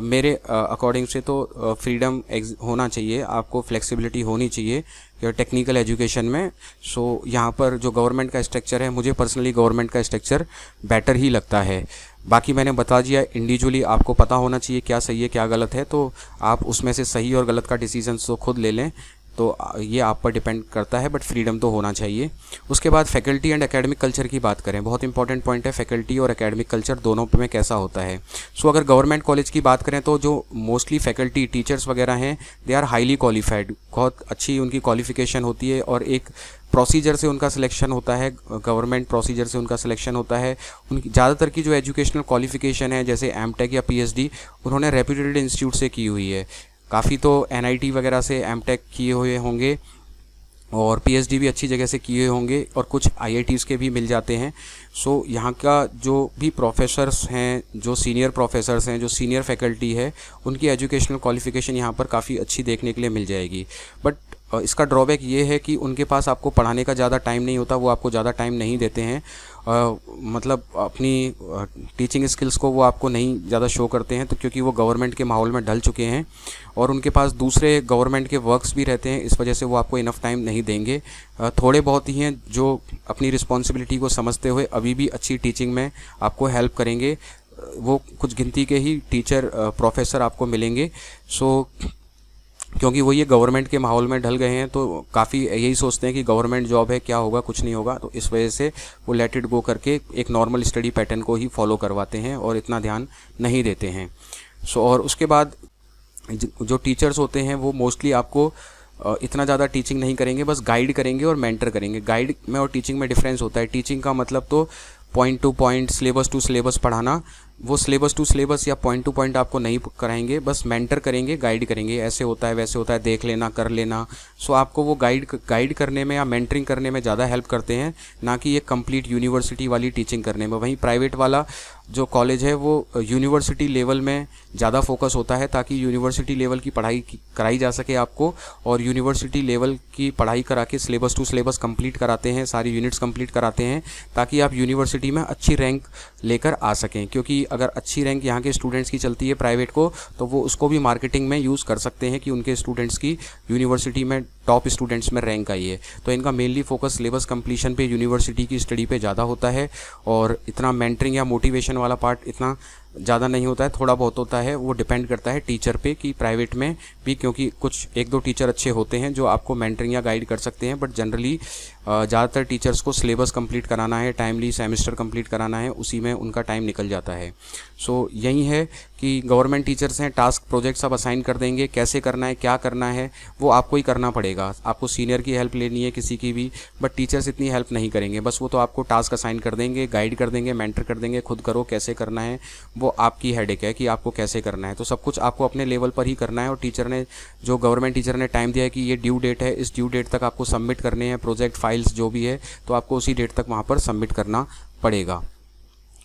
मेरे अकॉर्डिंग से तो फ्रीडम होना चाहिए, आपको फ्लेक्सिबिलिटी होनी चाहिए टेक्निकल एजुकेशन में। सो यहाँ पर जो गवर्नमेंट का स्ट्रक्चर है, मुझे पर्सनली गवर्नमेंट का स्ट्रक्चर बेटर ही लगता है। बाकी मैंने बता दिया, इंडिविजुअली आपको पता होना चाहिए क्या सही है क्या गलत है, तो आप उसमें से सही और गलत का डिसीजन तो खुद ले लें, तो ये आप पर डिपेंड करता है, बट फ्रीडम तो होना चाहिए। उसके बाद फैकल्टी एंड एकेडमिक कल्चर की बात करें, बहुत इंपॉर्टेंट पॉइंट है, फैकल्टी और एकेडमिक कल्चर दोनों में कैसा होता है। सो अगर गवर्नमेंट कॉलेज की बात करें तो जो मोस्टली फैकल्टी टीचर्स वगैरह हैं, दे आर हाईली क्वालिफाइड, बहुत अच्छी उनकी क्वालिफिकेशन होती है और एक प्रोसीजर से उनका सिलेक्शन होता है, गवर्नमेंट प्रोसीजर से उनका सिलेक्शन होता है। उनकी ज़्यादातर की जो एजुकेशनल क्वालिफिकेशन है, जैसे एमटेक या पीएचडी, उन्होंने रेप्यूटेड इंस्टीट्यूट से की हुई है। काफ़ी तो एनआईटी वगैरह से एमटेक किए हुए होंगे और पीएचडी भी अच्छी जगह से किए होंगे और कुछ आईआईटीज़ के भी मिल जाते हैं। सो यहाँ का जो भी प्रोफेसर्स हैं, जो सीनियर प्रोफेसर्स हैं, जो सीनियर फैकल्टी है, उनकी एजुकेशनल क्वालिफ़िकेशन यहाँ पर काफ़ी अच्छी देखने के लिए मिल जाएगी। बट इसका ड्रॉबैक ये है कि उनके पास आपको पढ़ाने का ज़्यादा टाइम नहीं होता, वो आपको ज़्यादा टाइम नहीं देते हैं। मतलब अपनी टीचिंग स्किल्स को वो आपको नहीं ज़्यादा शो करते हैं, तो क्योंकि वो गवर्नमेंट के माहौल में ढल चुके हैं और उनके पास दूसरे गवर्नमेंट के वर्क्स भी रहते हैं, इस वजह से वो आपको इनफ टाइम नहीं देंगे। थोड़े बहुत ही हैं जो अपनी रिस्पॉन्सिबिलिटी को समझते हुए अभी भी अच्छी टीचिंग में आपको हेल्प करेंगे। वो कुछ गिनती के ही टीचर प्रोफेसर आपको मिलेंगे। सो क्योंकि वो ये गवर्नमेंट के माहौल में ढल गए हैं, तो काफ़ी यही सोचते हैं कि गवर्नमेंट जॉब है, क्या होगा, कुछ नहीं होगा, तो इस वजह से वो लेट इट गो करके एक नॉर्मल स्टडी पैटर्न को ही फॉलो करवाते हैं और इतना ध्यान नहीं देते हैं। सो और उसके बाद जो टीचर्स होते हैं वो मोस्टली आपको इतना ज़्यादा टीचिंग नहीं करेंगे, बस गाइड करेंगे और मेंटर करेंगे। गाइड में और टीचिंग में डिफरेंस होता है। टीचिंग का मतलब तो point to point, syllabus to syllabus पढ़ाना, वो सिलेबस टू सिलेबस या पॉइंट टू पॉइंट आपको नहीं कराएंगे, बस मेंटर करेंगे, गाइड करेंगे, ऐसे होता है वैसे होता है, देख लेना, कर लेना। सो आपको वो गाइड करने में या मेंटरिंग करने में ज़्यादा हेल्प करते हैं, ना कि ये कंप्लीट यूनिवर्सिटी वाली टीचिंग करने में। वहीं प्राइवेट वाला जो कॉलेज है वो यूनिवर्सिटी लेवल में ज़्यादा फोकस होता है, ताकि यूनिवर्सिटी लेवल की पढ़ाई कराई जा सके आपको, और यूनिवर्सिटी लेवल की पढ़ाई करा के सिलेबस टू सिलेबस कंप्लीट कराते हैं, सारी यूनिट्स कंप्लीट कराते हैं, ताकि आप यूनिवर्सिटी में अच्छी रैंक लेकर आ सकें। क्योंकि अगर अच्छी रैंक यहाँ के स्टूडेंट्स की चलती है प्राइवेट को, तो वो उसको भी मार्केटिंग में यूज़ कर सकते हैं कि उनके स्टूडेंट्स की यूनिवर्सिटी में टॉप स्टूडेंट्स में रैंक आई है। तो इनका मेनली फोकस सिलेबस कंप्लीशन पे, यूनिवर्सिटी की स्टडी पे ज़्यादा होता है, और इतना मेंटरिंग या मोटिवेशन वाला पार्ट इतना ज़्यादा नहीं होता है, थोड़ा बहुत होता है। वो डिपेंड करता है टीचर पे कि प्राइवेट में भी, क्योंकि कुछ एक दो टीचर अच्छे होते हैं जो आपको मेंटरिंग या गाइड कर सकते हैं, बट जनरली ज़्यादातर टीचर्स को सिलेबस कंप्लीट कराना है, टाइमली सेमेस्टर कंप्लीट कराना है, उसी में उनका टाइम निकल जाता है। सो यही है कि गवर्नमेंट टीचर्स हैं, टास्क प्रोजेक्ट सब असाइन कर देंगे, कैसे करना है, क्या करना है, वो आपको ही करना पड़ेगा। आपको सीनियर की हेल्प लेनी है किसी की भी, बट टीचर्स इतनी हेल्प नहीं करेंगे, बस वो तो आपको टास्क असाइन कर देंगे, गाइड कर देंगे, मेंटर कर देंगे, खुद करो, कैसे करना है वो आपकी हेडेक है कि आपको कैसे करना है। तो सब कुछ आपको अपने लेवल पर ही करना है, और टीचर ने, जो गवर्नमेंट टीचर ने टाइम दिया है कि ये ड्यू डेट है, इस ड्यू डेट तक आपको सबमिट करने हैं प्रोजेक्ट फाइल्स जो भी है, तो आपको उसी डेट तक वहाँ पर सबमिट करना पड़ेगा।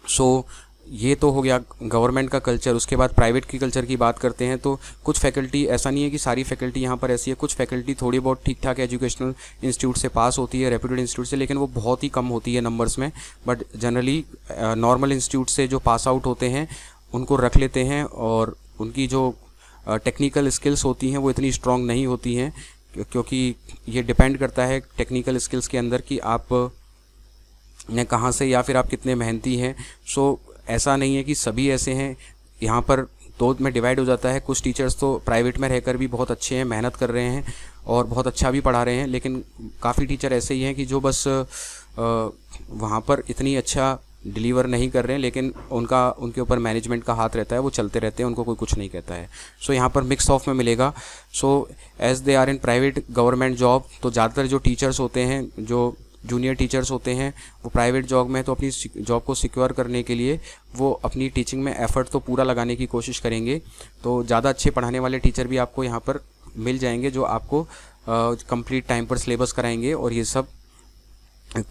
सो ये तो हो गया गवर्नमेंट का कल्चर। उसके बाद प्राइवेट की कल्चर की बात करते हैं, तो कुछ फैकल्टी, ऐसा नहीं है कि सारी फैकल्टी यहाँ पर ऐसी है, कुछ फैकल्टी थोड़ी बहुत ठीक ठाक एजुकेशनल इंस्टीट्यूट से पास होती है, रेप्यूटेड इंस्टीट्यूट से, लेकिन वो बहुत ही कम होती है नंबर्स में। बट जनरली नॉर्मल इंस्टीट्यूट से जो पास आउट होते हैं उनको रख लेते हैं, और उनकी जो टेक्निकल स्किल्स होती हैं वो इतनी स्ट्रॉन्ग नहीं होती हैं, क्योंकि ये डिपेंड करता है टेक्निकल स्किल्स के अंदर कि आप ने कहाँ से या फिर आप कितने मेहनती हैं। सो ऐसा नहीं है कि सभी ऐसे हैं, यहाँ पर दो में डिवाइड हो जाता है। कुछ टीचर्स तो प्राइवेट में रहकर भी बहुत अच्छे हैं, मेहनत कर रहे हैं और बहुत अच्छा भी पढ़ा रहे हैं, लेकिन काफ़ी टीचर ऐसे ही हैं कि जो बस वहाँ पर इतनी अच्छा डिलीवर नहीं कर रहे हैं, लेकिन उनके ऊपर मैनेजमेंट का हाथ रहता है, वो चलते रहते हैं, उनको कोई कुछ नहीं कहता है। सो यहाँ पर मिक्स ऑफ में मिलेगा। So as they are in private government job, तो ज़्यादातर जो टीचर्स होते हैं, जो जूनियर टीचर्स होते हैं, वो प्राइवेट जॉब में, तो अपनी जॉब को सिक्योर करने के लिए वो अपनी टीचिंग में एफर्ट तो पूरा लगाने की कोशिश करेंगे। तो ज़्यादा अच्छे पढ़ाने वाले टीचर भी आपको यहाँ पर मिल जाएंगे, जो आपको कंप्लीट टाइम पर सिलेबस कराएंगे, और ये सब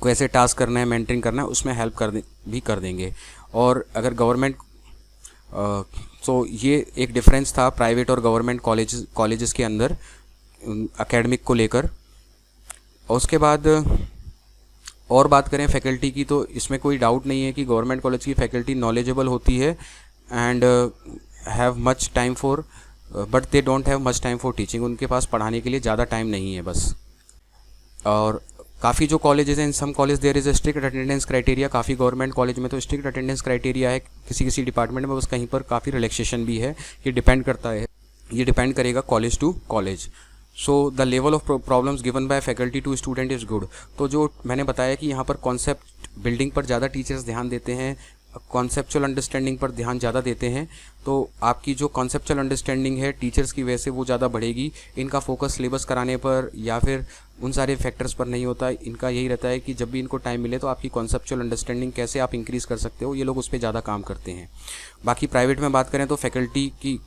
कैसे टास्क करना है, मेंटरिंग करना है, उसमें हेल्प कर देंगे। और अगर गवर्नमेंट, तो ये एक डिफरेंस था प्राइवेट और गवर्नमेंट कॉलेजेस के अंदर एकेडमिक को लेकर। और उसके बाद और बात करें फैकल्टी की, तो इसमें कोई डाउट नहीं है कि गवर्नमेंट कॉलेज की फैकल्टी नॉलेजेबल होती है and have much time for, but they don't have much time for teaching. उनके पास पढ़ाने के लिए ज़्यादा टाइम नहीं है बस। और काफ़ी जो कॉलेजेस हैं, in some college there is a strict attendance criteria. काफ़ी गवर्नमेंट कॉलेज में तो स्ट्रिक्ट अटेंडेंस क्राइटेरिया है, किसी डिपार्टमेंट में बस कहीं पर काफ़ी रिलैक्सेशन भी है। ये डिपेंड करता है, ये डिपेंड करेगा college to college. So the level of problems given by faculty to student is good. तो जो मैंने बताया कि यहाँ पर कॉन्सेप्ट बिल्डिंग पर ज़्यादा टीचर्स ध्यान देते हैं, कॉन्सेप्चुअल अंडरस्टैंडिंग पर ध्यान ज़्यादा देते हैं, तो आपकी जो कॉन्सेप्चुअल अंडरस्टैंडिंग है टीचर्स की वजह से वो ज़्यादा बढ़ेगी। इनका फोकस सिलेबस कराने पर या फिर उन सारे फैक्टर्स पर नहीं होता। इनका यही रहता है कि जब भी इनको टाइम मिले तो आपकी कॉन्सेप्चुअल अंडरस्टैंडिंग कैसे आप इंक्रीज़ कर सकते हो, ये लोग उस पर ज़्यादा काम करते हैं। बाकी प्राइवेट में बात करें तो फैकल्टी की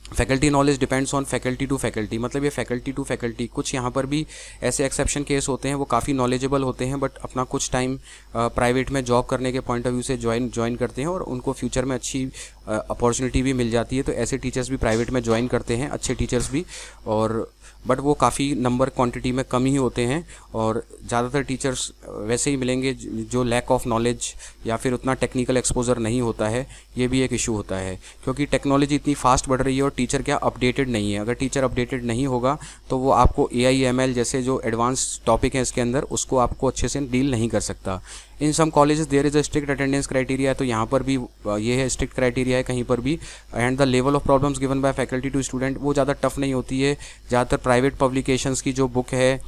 faculty knowledge depends on faculty to faculty, मतलब ये फैकल्टी टू फैकल्टी, कुछ यहाँ पर भी ऐसे एक्सेप्शन केस होते हैं, वो काफ़ी नॉलेजेबल होते हैं बट अपना कुछ टाइम प्राइवेट में जॉब करने के पॉइंट ऑफ व्यू से ज्वाइन करते हैं और उनको फ्यूचर में अच्छी अपॉर्चुनिटी भी मिल जाती है, तो ऐसे टीचर्स भी प्राइवेट में ज्वाइन करते हैं, अच्छे टीचर्स भी, और बट वो काफ़ी नंबर क्वांटिटी में कम ही होते हैं और ज़्यादातर टीचर्स वैसे ही मिलेंगे जो लैक ऑफ नॉलेज या फिर उतना टेक्निकल एक्सपोजर नहीं होता है, ये भी एक इशू होता है क्योंकि टेक्नोलॉजी इतनी फास्ट बढ़ रही है और टीचर क्या अपडेटेड नहीं है। अगर टीचर अपडेटेड नहीं होगा तो वो आपको AI ML जैसे जो एडवांस टॉपिक हैं इसके अंदर उसको आपको अच्छे से डील नहीं कर सकता। In some colleges there is a strict attendance criteria, तो यहाँ पर भी ये है स्ट्रिक्ट क्राइटेरिया है कहीं पर भी, and the level of problems given by faculty to student वो ज़्यादा टफ नहीं होती है। ज़्यादातर प्राइवेट पब्लिकेशंस की जो बुक है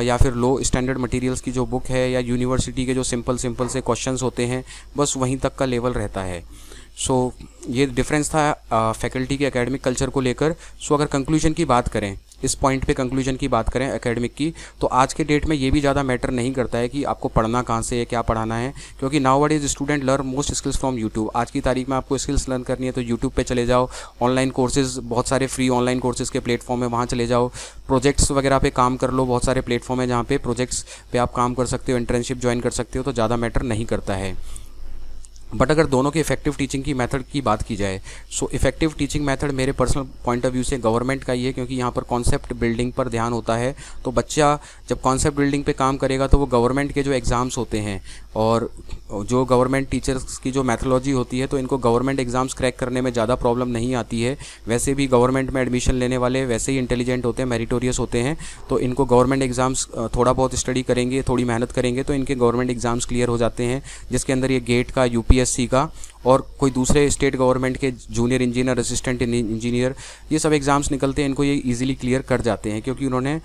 या फिर लो स्टैंडर्ड मटेरियल्स की जो बुक है या यूनिवर्सिटी के जो सिंपल से क्वेश्चंस होते हैं बस वहीं तक का लेवल रहता है। सो ये डिफरेंस था फैकल्टी के एकेडमिक कल्चर को लेकर। सो अगर कंक्लूजन की बात करें, इस पॉइंट पे कंक्लूजन की बात करें एकेडमिक की, तो आज के डेट में ये भी ज़्यादा मैटर नहीं करता है कि आपको पढ़ना कहाँ से है, क्या पढ़ाना है, क्योंकि nowadays student learn most skills from YouTube. आज की तारीख में आपको स्किल्स लर्न करनी है तो यूट्यूब पे चले जाओ, ऑनलाइन कोर्सेज बहुत सारे फ्री ऑनलाइन कोर्सेज के प्लेटफॉर्म है, वहाँ चले जाओ, प्रोजेक्ट्स वगैरह पे काम कर लो, बहुत सारे प्लेटफॉर्म है जहाँ पे प्रोजेक्ट्स पे आप काम कर सकते हो, इंटर्नशिप ज्वाइन कर सकते हो, तो ज़्यादा मैटर नहीं करता है। बट अगर दोनों की इफेक्टिव टीचिंग की मेथड की बात की जाए, सो इफेक्टिव टीचिंग मेथड मेरे पर्सनल पॉइंट ऑफ व्यू से गवर्नमेंट का ही है, क्योंकि यहाँ पर कॉन्सेप्ट बिल्डिंग पर ध्यान होता है। तो बच्चा जब कॉन्सेप्ट बिल्डिंग पे काम करेगा तो वो गवर्नमेंट के जो एग्ज़ाम्स होते हैं और जो गवर्नमेंट टीचर्स की जो मैथोलॉजी होती है तो इनको गवर्नमेंट एग्ज़ाम्स क्रैक करने में ज़्यादा प्रॉब्लम नहीं आती है। वैसे भी गवर्नमेंट में एडमिशन लेने वाले वैसे ही इंटेलिजेंट होते हैं, मेरिटोरियस होते हैं, तो इनको गवर्नमेंट एग्ज़ाम्स थोड़ा बहुत स्टडी करेंगे, थोड़ी मेहनत करेंगे तो इनके गवर्नमेंट एग्ज़ाम्स क्लियर हो जाते हैं, जिसके अंदर ये गेट का, UPSC का और कोई दूसरे स्टेट गवर्नमेंट के जूनियर इंजीनियर, असिस्टेंट इंजीनियर, ये सब एग्ज़ाम्स निकलते हैं, इनको ये इजीली क्लियर कर जाते हैं क्योंकि उन्होंने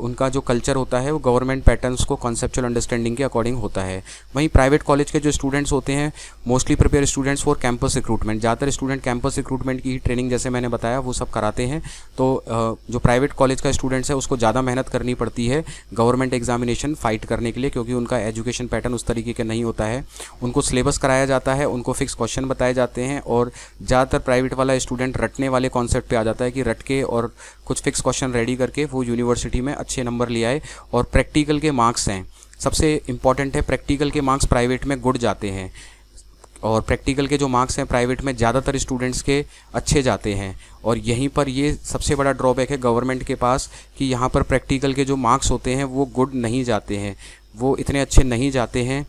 उनका जो कल्चर होता है वो गवर्नमेंट पैटर्न्स को कॉन्सेप्चुअल अंडरस्टैंडिंग के अकॉर्डिंग होता है। वहीं प्राइवेट कॉलेज के जो स्टूडेंट्स होते हैं mostly prepare students for campus recruitment, ज़्यादातर स्टूडेंट कैंपस रिक्रूटमेंट की ट्रेनिंग जैसे मैंने बताया वो सब कराते हैं। तो जो प्राइवेट कॉलेज का स्टूडेंट्स है उसको ज़्यादा मेहनत करनी पड़ती है गवर्नमेंट एग्जामिनेशन फाइट करने के लिए, क्योंकि उनका एजुकेशन पैटर्न उस तरीके का नहीं होता है। उनको सिलेबस कराया जाता है, उनको फिक्स क्वेश्चन बताए जाते हैं और ज़्यादातर प्राइवेट वाला स्टूडेंट रटने वाले कॉन्सेप्ट पे आ जाता है कि रट के और कुछ फिक्स क्वेश्चन रेडी करके वो यूनिवर्सिटी में अच्छे नंबर ले आए। और प्रैक्टिकल के मार्क्स हैं, सबसे इम्पॉर्टेंट है, प्रैक्टिकल के मार्क्स प्राइवेट में गुड जाते हैं और प्रैक्टिकल के जो मार्क्स हैं प्राइवेट में ज़्यादातर स्टूडेंट्स के अच्छे जाते हैं। और यहीं पर ये सबसे बड़ा ड्रॉबैक है गवर्नमेंट के पास कि यहाँ पर प्रैक्टिकल के जो मार्क्स होते हैं वो गुड नहीं जाते हैं, वो इतने अच्छे नहीं जाते हैं,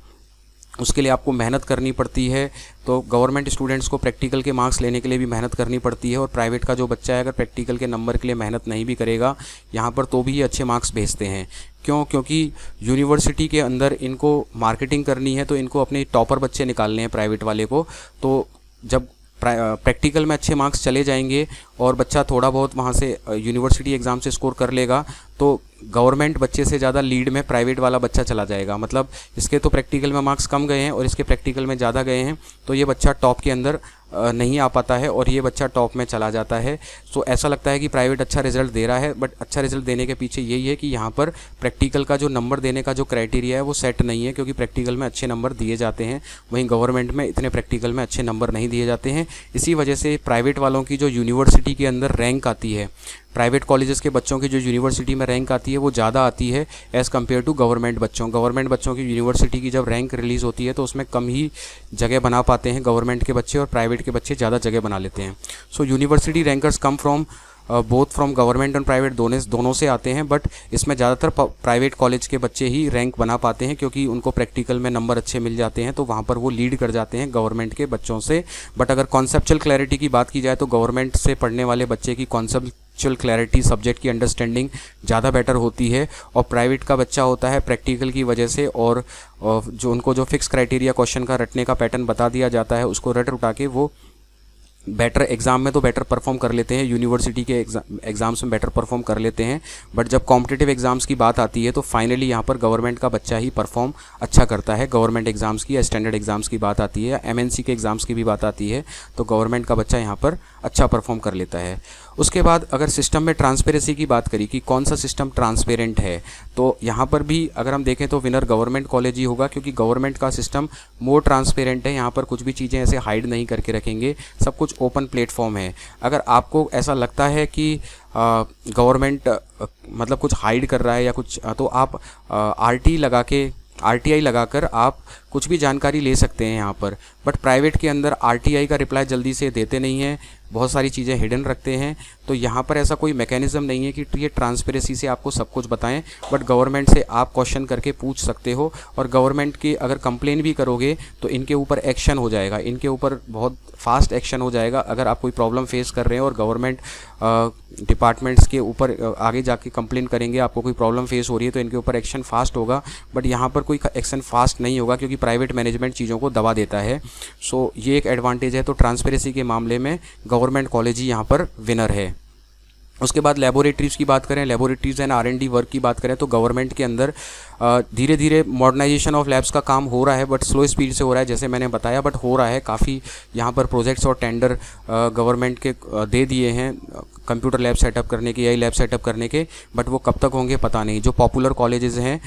उसके लिए आपको मेहनत करनी पड़ती है। तो गवर्नमेंट स्टूडेंट्स को प्रैक्टिकल के मार्क्स लेने के लिए भी मेहनत करनी पड़ती है और प्राइवेट का जो बच्चा है अगर प्रैक्टिकल के नंबर के लिए मेहनत नहीं भी करेगा यहाँ पर तो भी ये अच्छे मार्क्स भेजते हैं। क्यों? क्योंकि यूनिवर्सिटी के अंदर इनको मार्केटिंग करनी है तो इनको अपने टॉपर बच्चे निकालने हैं प्राइवेट वाले को। तो जब प्रैक्टिकल में अच्छे मार्क्स चले जाएंगे और बच्चा थोड़ा बहुत वहाँ से यूनिवर्सिटी एग्ज़ाम से स्कोर कर लेगा तो गवर्नमेंट बच्चे से ज़्यादा लीड में प्राइवेट वाला बच्चा चला जाएगा। मतलब इसके तो प्रैक्टिकल में मार्क्स कम गए हैं और इसके प्रैक्टिकल में ज़्यादा गए हैं तो ये बच्चा टॉप के अंदर नहीं आ पाता है और ये बच्चा टॉप में चला जाता है। सो ऐसा लगता है कि प्राइवेट अच्छा रिजल्ट दे रहा है, बट अच्छा रिजल्ट देने के पीछे यही है कि यहाँ पर प्रैक्टिकल का जो नंबर देने का जो क्राइटेरिया है वो सेट नहीं है, क्योंकि प्रैक्टिकल में अच्छे नंबर दिए जाते हैं, वहीं गवर्नमेंट में इतने प्रैक्टिकल में अच्छे नंबर नहीं दिए जाते हैं। इसी वजह से प्राइवेट वालों की जो यूनिवर्सिटी के अंदर रैंक आती है, प्राइवेट कॉलेजेस के बच्चों की जो यूनिवर्सिटी में रैंक आती है वो ज़्यादा आती है एज़ कम्पेयर टू गवर्नमेंट बच्चों। गवर्नमेंट बच्चों की यूनिवर्सिटी की जब रैंक रिलीज़ होती है तो उसमें कम ही जगह बना पाते हैं गवर्नमेंट के बच्चे और प्राइवेट के बच्चे ज़्यादा जगह बना लेते हैं। So university rankers come from both from government और प्राइवेट दोनों से आते हैं, बट इसमें ज़्यादातर प्राइवेट कॉलेज के बच्चे ही रैंक बना पाते हैं क्योंकि उनको प्रैक्टिकल में नंबर अच्छे मिल जाते हैं तो वहाँ पर वो लीड कर जाते हैं गवर्नमेंट के बच्चों से। बट अगर कॉन्सेप्चुअल क्लैरिटी की बात की जाए तो गवर्नमेंट से पढ़ने वाले बच्चे की कॉन्सेप्चुअल क्लैरिटी, सब्जेक्ट की अंडरस्टैंडिंग ज़्यादा बेटर होती है और प्राइवेट का बच्चा होता है प्रैक्टिकल की वजह से और जो उनको जो फिक्स क्राइटेरिया क्वेश्चन का रटने का पैटर्न बता दिया जाता है उसको रट उठा के वो बेटर एग्ज़ाम में तो बेटर परफॉर्म कर लेते हैं, यूनिवर्सिटी के एग्ज़ाम्स में बेटर परफॉर्म कर लेते हैं। बट जब कॉम्पिटिटिव एग्ज़ाम्स की बात आती है तो फाइनली यहाँ पर गवर्नमेंट का बच्चा ही परफॉर्म अच्छा करता है। गवर्नमेंट एग्ज़ाम्स की या स्टैंडर्ड एग्ज़ाम्स की बात आती है या MNC के एग्ज़ाम्स की भी बात आती है तो गवर्नमेंट का बच्चा यहाँ पर अच्छा परफॉर्म कर लेता है। उसके बाद अगर सिस्टम में ट्रांसपेरेंसी की बात करी कि कौन सा सिस्टम ट्रांसपेरेंट है, तो यहाँ पर भी अगर हम देखें तो विनर गवर्नमेंट कॉलेज ही होगा, क्योंकि गवर्नमेंट का सिस्टम मोर ट्रांसपेरेंट है। यहाँ पर कुछ भी चीज़ें ऐसे हाइड नहीं करके रखेंगे, सब कुछ ओपन प्लेटफॉर्म है। अगर आपको ऐसा लगता है कि गवर्नमेंट मतलब कुछ हाइड कर रहा है या कुछ, तो आप आरटीआई लगाकर आप कुछ भी जानकारी ले सकते हैं यहाँ पर। बट प्राइवेट के अंदर आरटीआई का रिप्लाई जल्दी से देते नहीं हैं, बहुत सारी चीज़ें हिडन रखते हैं। तो यहाँ पर ऐसा कोई मैकेनिज्म नहीं है कि ये ट्रांसपेरेंसी से आपको सब कुछ बताएं, बट गवर्नमेंट से आप क्वेश्चन करके पूछ सकते हो। और गवर्नमेंट की अगर कंप्लेन भी करोगे तो इनके ऊपर एक्शन हो जाएगा, इनके ऊपर बहुत फास्ट एक्शन हो जाएगा। अगर आप कोई प्रॉब्लम फेस कर रहे हैं और गवर्नमेंट डिपार्टमेंट्स के ऊपर आगे जाके कंप्लेन करेंगे, आपको कोई प्रॉब्लम फेस हो रही है, तो इनके ऊपर एक्शन फास्ट होगा। बट यहाँ पर कोई एक्शन फास्ट नहीं होगा, क्योंकि प्राइवेट मैनेजमेंट चीज़ों को दबा देता है। सो ये एक एडवांटेज है। तो ट्रांसपेरेंसी के मामले में गवर्नमेंट कॉलेज ही यहाँ पर विनर है। उसके बाद लेबोरेटरीज़ की बात करें, लेबोरेटरीज़ एंड R&D वर्क की बात करें, तो गवर्नमेंट के अंदर धीरे धीरे मॉडर्नाइजेशन ऑफ लैब्स का काम हो रहा है, बट स्लो स्पीड से हो रहा है, जैसे मैंने बताया, बट हो रहा है। काफ़ी यहाँ पर प्रोजेक्ट्स और टेंडर गवर्नमेंट के दे दिए हैं कंप्यूटर लैब सेटअप करने के, AI लैब सेटअप करने के, बट वो कब तक होंगे पता नहीं। जो पॉपुलर कॉलेजेस हैं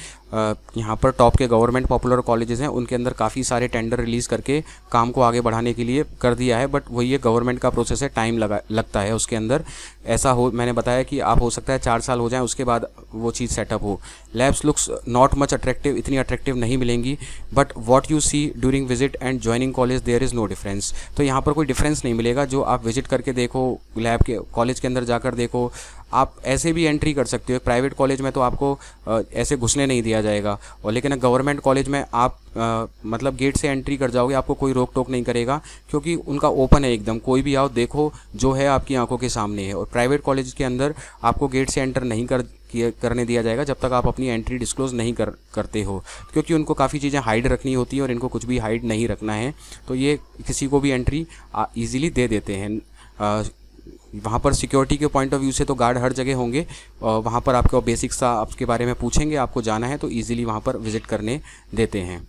यहाँ पर, टॉप के गवर्नमेंट पॉपुलर कॉलेजेस हैं, उनके अंदर काफ़ी सारे टेंडर रिलीज़ करके काम को आगे बढ़ाने के लिए कर दिया है। बट वही ये गवर्नमेंट का प्रोसेस है, टाइम लगता है उसके अंदर। ऐसा हो, मैंने बताया कि आप हो सकता है 4 साल हो जाएं, उसके बाद वो चीज़ सेटअप हो। Labs looks not much attractive, इतनी अट्रैक्टिव नहीं मिलेंगी, but what you see during visit and joining college there is no difference. तो यहाँ पर कोई डिफरेंस नहीं मिलेगा। जो आप विजिट करके देखो, लैब के कॉलेज के अंदर जाकर देखो, आप ऐसे भी एंट्री कर सकते हो। प्राइवेट कॉलेज में तो आपको ऐसे घुसने नहीं दिया जाएगा, और लेकिन गवर्नमेंट कॉलेज में आप मतलब गेट से एंट्री कर जाओगे, आपको कोई रोक टोक नहीं करेगा, क्योंकि उनका ओपन है एकदम, कोई भी आओ देखो, जो है आपकी आंखों के सामने है। और प्राइवेट कॉलेज के अंदर आपको गेट से एंटर नहीं करने दिया जाएगा जब तक आप अपनी एंट्री डिस्क्लोज नहीं करते हो, क्योंकि उनको काफ़ी चीज़ें हाइड रखनी होती हैं और इनको कुछ भी हाइड नहीं रखना है। तो ये किसी को भी एंट्री ईजिली दे देते हैं। वहाँ पर सिक्योरिटी के पॉइंट ऑफ व्यू से तो गार्ड हर जगह होंगे, वहाँ पर आपको बेसिक सा आपके बारे में पूछेंगे, आपको जाना है तो ईजिली वहाँ पर विज़िट करने देते हैं।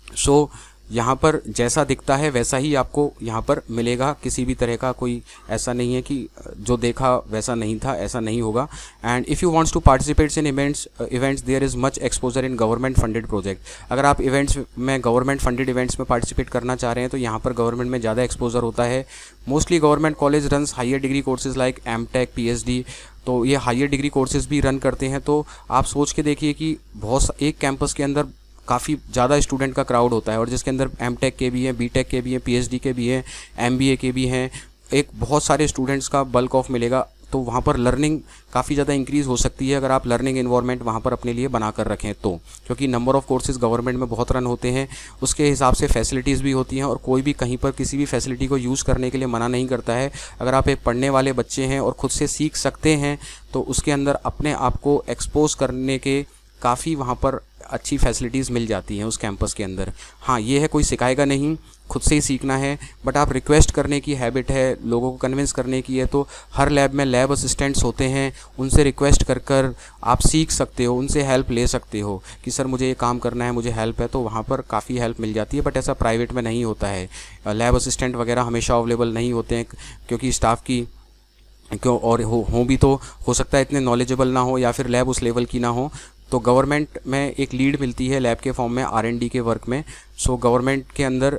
सो यहाँ पर जैसा दिखता है वैसा ही आपको यहाँ पर मिलेगा, किसी भी तरह का कोई ऐसा नहीं है कि जो देखा वैसा नहीं था, ऐसा नहीं होगा। And if you wants to participate in events there is much exposure in government funded project. अगर आप इवेंट्स में, गवर्नमेंट फंडेड इवेंट्स में पार्टिसिपेट करना चाह रहे हैं, तो यहाँ पर गवर्नमेंट में ज़्यादा एक्सपोजर होता है। Mostly government college runs higher degree courses like M.Tech, PhD, तो ये हायर डिग्री कोर्सेज भी रन करते हैं। तो आप सोच के देखिए कि एक कैंपस के अंदर काफ़ी ज़्यादा स्टूडेंट का क्राउड होता है, और जिसके अंदर M.Tech के भी हैं, B.Tech के भी हैं, PhD के भी हैं, MBA के भी हैं, एक बहुत सारे स्टूडेंट्स का बल्क ऑफ मिलेगा। तो वहाँ पर लर्निंग काफ़ी ज़्यादा इंक्रीज़ हो सकती है अगर आप लर्निंग इन्वायरमेंट वहाँ पर अपने लिए बना कर रखें तो, क्योंकि नंबर ऑफ़ कोर्सेज़ गवर्नमेंट में बहुत रन होते हैं, उसके हिसाब से फैसिलिटीज़ भी होती हैं, और कोई भी कहीं पर किसी भी फैसिलिटी को यूज़ करने के लिए मना नहीं करता है। अगर आप एक पढ़ने वाले बच्चे हैं और ख़ुद से सीख सकते हैं, तो उसके अंदर अपने आप को एक्सपोज करने के काफ़ी वहाँ पर अच्छी फैसिलिटीज़ मिल जाती हैं उस कैंपस के अंदर। हाँ, ये है कोई सिखाएगा नहीं, खुद से ही सीखना है। बट आप रिक्वेस्ट करने की हैबिट है, लोगों को कन्विंस करने की है, तो हर लैब में लैब असिस्टेंट्स होते हैं, उनसे रिक्वेस्ट कर आप सीख सकते हो, उनसे हेल्प ले सकते हो कि सर मुझे ये काम करना है, मुझे हेल्प है, तो वहाँ पर काफ़ी हेल्प मिल जाती है। बट ऐसा प्राइवेट में नहीं होता है। लैब असिस्टेंट वगैरह हमेशा अवेलेबल नहीं होते हैं, क्योंकि स्टाफ की क्यों और हो भी तो हो सकता है इतने नॉलेजेबल ना हो, या फिर लैब उस लेवल की ना हो। तो गवर्नमेंट में एक लीड मिलती है लैब के फॉर्म में, R&D के वर्क में। सो गवर्नमेंट के अंदर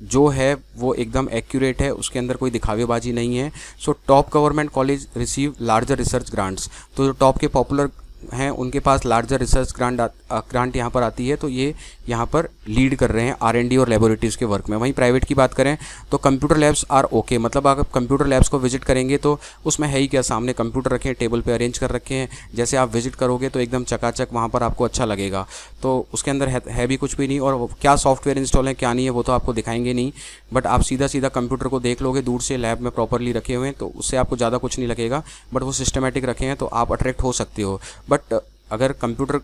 जो है वो एकदम एक्यूरेट है, उसके अंदर कोई दिखावेबाजी नहीं है। So top government college receive larger research grants. तो जो टॉप के पॉपुलर हैं उनके पास लार्जर रिसर्च ग्रांट यहाँ पर आती है, तो ये यहाँ पर लीड कर रहे हैं R&D और लेबोरेटरीज़ के वर्क में। वहीं प्राइवेट की बात करें तो कंप्यूटर लैब्स आर ओके, मतलब आप कंप्यूटर लैब्स को विजिट करेंगे तो उसमें है ही क्या, सामने कंप्यूटर रखे हैं, टेबल पे अरेंज कर रखे हैं, जैसे आप विजिट करोगे तो एकदम चकाचक वहाँ पर आपको अच्छा लगेगा। तो उसके अंदर है भी कुछ भी नहीं, और क्या सॉफ्टवेयर इंस्टॉल है क्या नहीं है वो तो आपको दिखाएंगे नहीं, बट आप सीधा कंप्यूटर को देख लोगे दूर से, लैब में प्रॉपरली रखे हुए हैं, तो उससे आपको ज़्यादा कुछ नहीं लगेगा। बट वो सिस्टमेटिक रखे हैं तो आप अट्रैक्ट हो सकते हो। बट अगर कंप्यूटर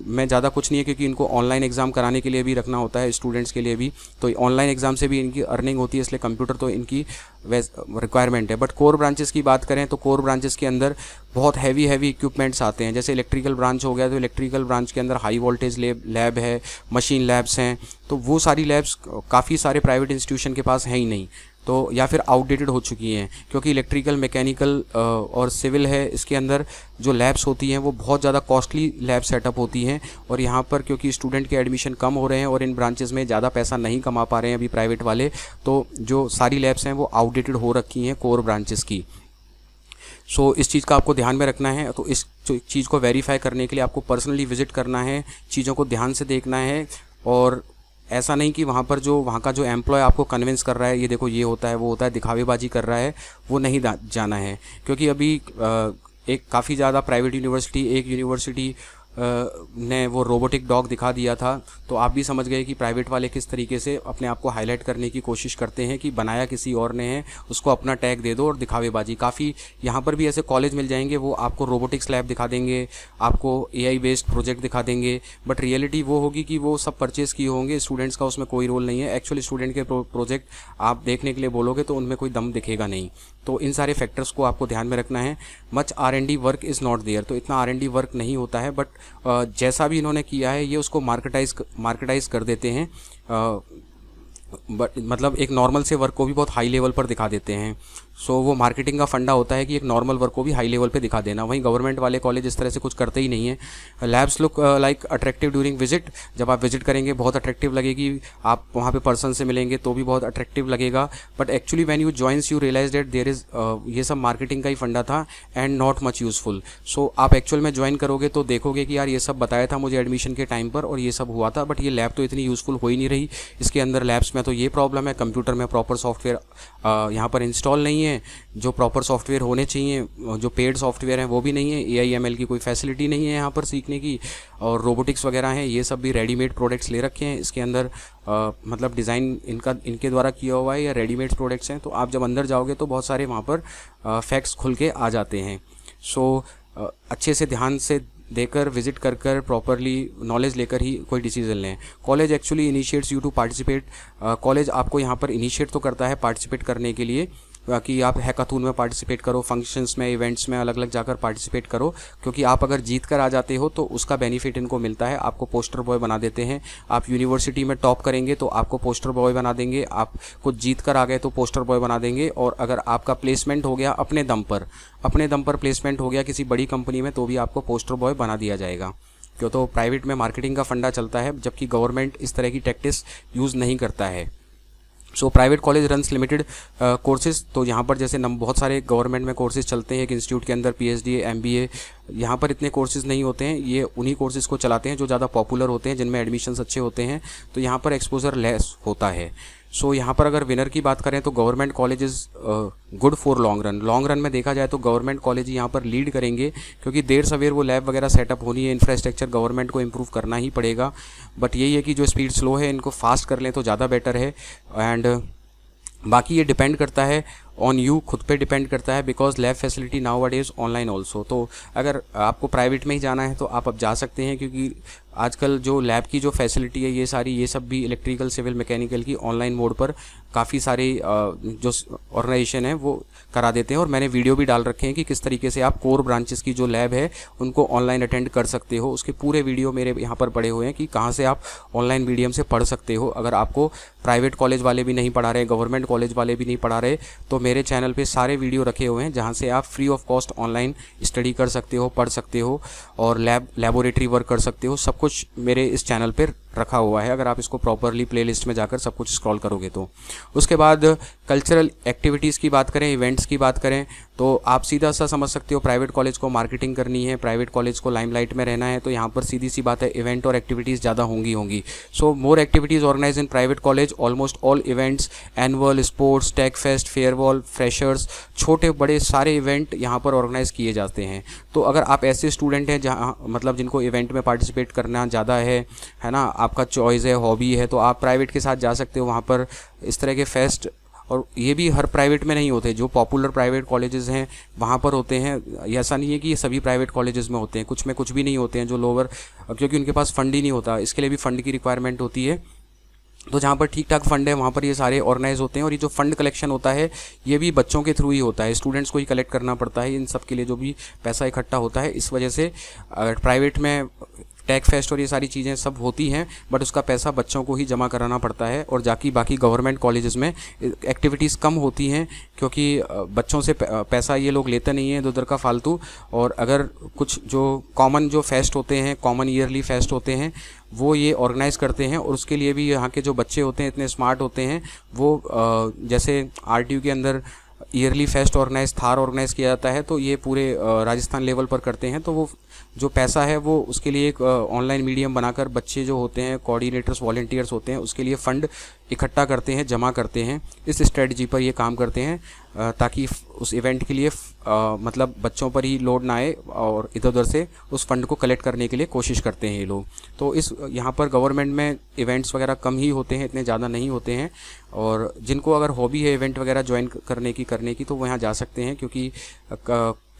में ज़्यादा कुछ नहीं है, क्योंकि इनको ऑनलाइन एग्ज़ाम कराने के लिए भी रखना होता है स्टूडेंट्स के लिए भी, तो ऑनलाइन एग्ज़ाम से भी इनकी अर्निंग होती है, इसलिए कंप्यूटर तो इनकी रिक्वायरमेंट है। बट कोर ब्रांचेस की बात करें तो कोर ब्रांचेस के अंदर बहुत हैवी इक्विपमेंट्स आते हैं। जैसे इलेक्ट्रिकल ब्रांच हो गया, तो इलेक्ट्रिकल ब्रांच के अंदर हाई वोल्टेज लैब है, मशीन लैब्स हैं, तो वो सारी लैब्स काफ़ी सारे प्राइवेट इंस्टीट्यूशन के पास हैं ही नहीं। तो या फिर आउटडेटेड हो चुकी हैं, क्योंकि इलेक्ट्रिकल, मैकेनिकल और सिविल है, इसके अंदर जो लैब्स होती हैं वो बहुत ज़्यादा कॉस्टली लैब सेटअप होती हैं। और यहाँ पर क्योंकि स्टूडेंट के एडमिशन कम हो रहे हैं और इन ब्रांचेस में ज़्यादा पैसा नहीं कमा पा रहे हैं अभी प्राइवेट वाले, तो जो सारी लैब्स हैं वो आउटडेटेड हो रखी हैं कोर ब्रांचेस की। सो इस चीज़ का आपको ध्यान में रखना है। तो इस चीज़ को वेरीफाई करने के लिए आपको पर्सनली विज़िट करना है, चीज़ों को ध्यान से देखना है। और ऐसा नहीं कि वहाँ का जो एम्प्लॉय आपको कन्विंस कर रहा है, ये देखो ये होता है वो होता है, दिखावेबाजी कर रहा है, वो नहीं जाना है। क्योंकि अभी एक काफ़ी ज़्यादा प्राइवेट यूनिवर्सिटी, एक यूनिवर्सिटी ने वो रोबोटिक डॉग दिखा दिया था, तो आप भी समझ गए कि प्राइवेट वाले किस तरीके से अपने आप को हाईलाइट करने की कोशिश करते हैं कि बनाया किसी और ने है, उसको अपना टैग दे दो और दिखावेबाजी। काफ़ी यहाँ पर भी ऐसे कॉलेज मिल जाएंगे, वो आपको रोबोटिक्स लैब दिखा देंगे, आपको AI बेस्ड प्रोजेक्ट दिखा देंगे, बट रियलिटी वो होगी कि वो सब परचेज़ किए होंगे, स्टूडेंट्स का उसमें कोई रोल नहीं है। एक्चुअली स्टूडेंट के प्रोजेक्ट आप देखने के लिए बोलोगे तो उनमें कोई दम दिखेगा नहीं। तो इन सारे फैक्टर्स को आपको ध्यान में रखना है। Much R&D work is not there, तो इतना R&D वर्क नहीं होता है, बट जैसा भी इन्होंने किया है ये उसको मार्केटाइज कर देते हैं। बट मतलब एक नॉर्मल से वर्क को भी बहुत हाई लेवल पर दिखा देते हैं। सो वो मार्केटिंग का फंडा होता है कि एक नॉर्मल वर्क को भी हाई लेवल पे दिखा देना। वहीं गवर्नमेंट वाले कॉलेज इस तरह से कुछ करते ही नहीं है। Labs look like attractive during visit, जब आप विजिट करेंगे बहुत अट्रैक्टिव लगेगी, आप वहाँ पे पर्सन से मिलेंगे तो भी बहुत अट्रैक्टिव लगेगा, but actually when you joins you realise that there is ये सब मार्केटिंग का ही फंडा था and not much useful. So आप एक्चुअल में ज्वाइन करोगे तो देखोगे कि यार ये सब बताया था मुझे एडमिशन के टाइम पर और ये सब हुआ था, बट ये लैब तो इतनी यूज़फुल हो ही नहीं रही। इसके अंदर लैब्स में तो ये प्रॉब्लम है, कंप्यूटर में प्रॉपर सॉफ्टवेयर यहाँ पर इंस्टॉल नहीं है, जो प्रॉपर सॉफ्टवेयर होने चाहिए, जो पेड सॉफ्टवेयर हैं वो भी नहीं है, AI/ML की कोई फैसिलिटी नहीं है यहाँ पर सीखने की, और रोबोटिक्स वगैरह हैं ये सब भी रेडीमेड प्रोडक्ट्स ले रखे हैं। इसके अंदर मतलब डिज़ाइन इनके द्वारा किया हुआ है या रेडीमेड प्रोडक्ट्स हैं। तो आप जब अंदर जाओगे तो बहुत सारे वहाँ पर फैक्ट्स खुल के आ जाते हैं। सो अच्छे से ध्यान से देकर विजिट कर प्रॉपरली नॉलेज लेकर ही कोई डिसीजन लें। College actually initiates you to participate, college आपको यहाँ पर इनिशिएट तो करता है पार्टिसिपेट करने के लिए, कि आप हैकाथून में पार्टिसिपेट करो, फंक्शंस में, इवेंट्स में अलग अलग जाकर पार्टिसिपेट करो, क्योंकि आप अगर जीत कर आ जाते हो तो उसका बेनिफिट इनको मिलता है, आपको पोस्टर बॉय बना देते हैं। आप यूनिवर्सिटी में टॉप करेंगे तो आपको पोस्टर बॉय बना देंगे, आप कुछ जीत कर आ गए तो पोस्टर बॉय बना देंगे, और अगर आपका प्लेसमेंट हो गया अपने दम पर प्लेसमेंट हो गया किसी बड़ी कंपनी में तो भी आपको पोस्टर बॉय बना दिया जाएगा। क्यों, तो प्राइवेट में मार्केटिंग का फंडा चलता है, जबकि गवर्नमेंट इस तरह की टैक्टिक्स यूज़ नहीं करता है। सो private college runs limited courses, तो यहाँ पर जैसे बहुत सारे गवर्नमेंट में कोर्सेज चलते हैं, एक इंस्टीट्यूट के अंदर PhD MBA, यहाँ पर इतने कोर्सेज नहीं होते हैं। ये उन्हीं कोर्सेज को चलाते हैं जो ज़्यादा पॉपुलर होते हैं, जिनमें एडमिशन्स अच्छे होते हैं, तो यहाँ पर एक्सपोजर लेस होता है। सो यहाँ पर अगर विनर की बात करें तो government college is good for long run में देखा जाए तो गवर्नमेंट कॉलेज यहाँ पर लीड करेंगे, क्योंकि देर सवेर वो लैब वगैरह सेटअप होनी है, इंफ्रास्ट्रक्चर गवर्नमेंट को इम्प्रूव करना ही पड़ेगा। बट यही है कि जो स्पीड स्लो है इनको फास्ट कर लें तो ज़्यादा बेटर है। एंड बाकी ये डिपेंड करता है ऑन यू, खुद पे डिपेंड करता है, बिकॉज लैब फैसिलिटी नाउ अडेज ऑनलाइन ऑल्सो। तो अगर आपको प्राइवेट में ही जाना है तो आप अब जा सकते हैं, क्योंकि आजकल जो लैब की जो फैसिलिटी है ये सब भी इलेक्ट्रिकल, सिविल, मैकेनिकल की ऑनलाइन मोड पर काफ़ी सारे जो ऑर्गेनाइजेशन है वो करा देते हैं। और मैंने वीडियो भी डाल रखे हैं कि किस तरीके से आप कोर ब्रांचेस की जो लैब है उनको ऑनलाइन अटेंड कर सकते हो। उसके पूरे वीडियो मेरे यहाँ पर पड़े हुए हैं कि कहाँ से आप ऑनलाइन मीडियम से पढ़ सकते हो। अगर आपको प्राइवेट कॉलेज वाले भी नहीं पढ़ा रहे, गवर्नमेंट कॉलेज वाले भी नहीं पढ़ा रहे, तो मेरे चैनल पे सारे वीडियो रखे हुए हैं जहाँ से आप free of cost online study कर सकते हो, पढ़ सकते हो और लैबोरेटरी वर्क कर सकते हो। सब कुछ मेरे इस चैनल पर रखा हुआ है, अगर आप इसको प्रॉपरली प्लेलिस्ट में जाकर सब कुछ स्क्रॉल करोगे तो। उसके बाद कल्चरल एक्टिविटीज़ की बात करें, इवेंट्स की बात करें, तो आप सीधा सा समझ सकते हो प्राइवेट कॉलेज को मार्केटिंग करनी है, प्राइवेट कॉलेज को लाइमलाइट में रहना है, तो यहाँ पर सीधी सी बात है इवेंट और एक्टिविटीज़ ज़्यादा होंगी। So more activities organise in private college, almost all events, annual, sports, tech fest, farewell, freshers, छोटे बड़े सारे इवेंट यहाँ पर ऑर्गेनाइज किए जाते हैं। तो अगर आप ऐसे स्टूडेंट हैं जहाँ मतलब जिनको इवेंट में पार्टिसिपेट करना ज़्यादा है ना, आपका चॉइस है, हॉबी है, तो आप प्राइवेट के साथ जा सकते हो वहाँ पर इस तरह के फेस्ट। और ये भी हर प्राइवेट में नहीं होते, जो पॉपुलर प्राइवेट कॉलेजेस हैं वहाँ पर होते हैं। ऐसा नहीं है कि ये सभी प्राइवेट कॉलेजेस में होते हैं, कुछ में कुछ भी नहीं होते हैं, जो लोअर, क्योंकि उनके पास फंड ही नहीं होता, इसके लिए भी फंड की रिक्वायरमेंट होती है। तो जहाँ पर ठीक ठाक फंड है वहाँ पर ये सारे ऑर्गेनाइज होते हैं। और ये जो फंड कलेक्शन होता है ये भी बच्चों के थ्रू ही होता है, स्टूडेंट्स को ही कलेक्ट करना पड़ता है इन सब के लिए जो भी पैसा इकट्ठा होता है। इस वजह से प्राइवेट में टेक फेस्ट और ये सारी चीज़ें सब होती हैं, बट उसका पैसा बच्चों को ही जमा कराना पड़ता है। और बाकी गवर्नमेंट कॉलेजेस में एक्टिविटीज़ कम होती हैं, क्योंकि बच्चों से पैसा ये लोग लेते नहीं हैं इधर उधर का फालतू। और अगर कुछ जो कॉमन जो फेस्ट होते हैं, कॉमन ईयरली फेस्ट होते हैं, वो ये ऑर्गेनाइज़ करते हैं। और उसके लिए भी यहाँ के जो बच्चे होते हैं इतने स्मार्ट होते हैं, वो जैसे RTU के अंदर ईयरली फेस्ट थार ऑर्गेनाइज़ किया जाता है, तो ये पूरे राजस्थान लेवल पर करते हैं। तो वो जो पैसा है वो उसके लिए एक ऑनलाइन मीडियम बनाकर बच्चे जो होते हैं, कोऑर्डिनेटर्स, वॉलंटियर्स होते हैं, उसके लिए फ़ंड इकट्ठा करते हैं, जमा करते हैं। इस स्ट्रेटजी पर ये काम करते हैं ताकि उस इवेंट के लिए मतलब बच्चों पर ही लोड ना आए, और इधर उधर से उस फंड को कलेक्ट करने के लिए कोशिश करते हैं ये लोग। तो यहाँ पर गवर्नमेंट में इवेंट्स वगैरह कम ही होते हैं, इतने ज़्यादा नहीं होते हैं। और जिनको अगर हॉबी है इवेंट वगैरह ज्वाइन करने की तो वो यहाँ जा सकते हैं, क्योंकि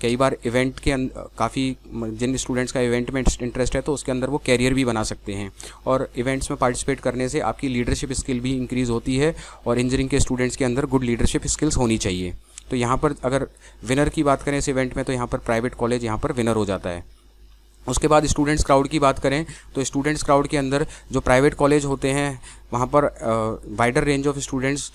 कई बार इवेंट के काफ़ी जिन स्टूडेंट्स का इवेंट में इंटरेस्ट है तो उसके अंदर वो कैरियर भी बना सकते हैं। और इवेंट्स में पार्टिसिपेट करने से आपकी लीडरशिप स्किल भी इंक्रीज़ होती है, और इंजीनियरिंग के स्टूडेंट्स के अंदर गुड लीडरशिप स्किल्स होनी चाहिए। तो यहाँ पर अगर विनर की बात करें इस इवेंट में, तो यहाँ पर प्राइवेट कॉलेज यहाँ पर विनर हो जाता है। उसके बाद स्टूडेंट्स क्राउड की बात करें तो स्टूडेंट्स क्राउड के अंदर जो प्राइवेट कॉलेज होते हैं वहाँ पर वाइडर रेंज ऑफ स्टूडेंट्स,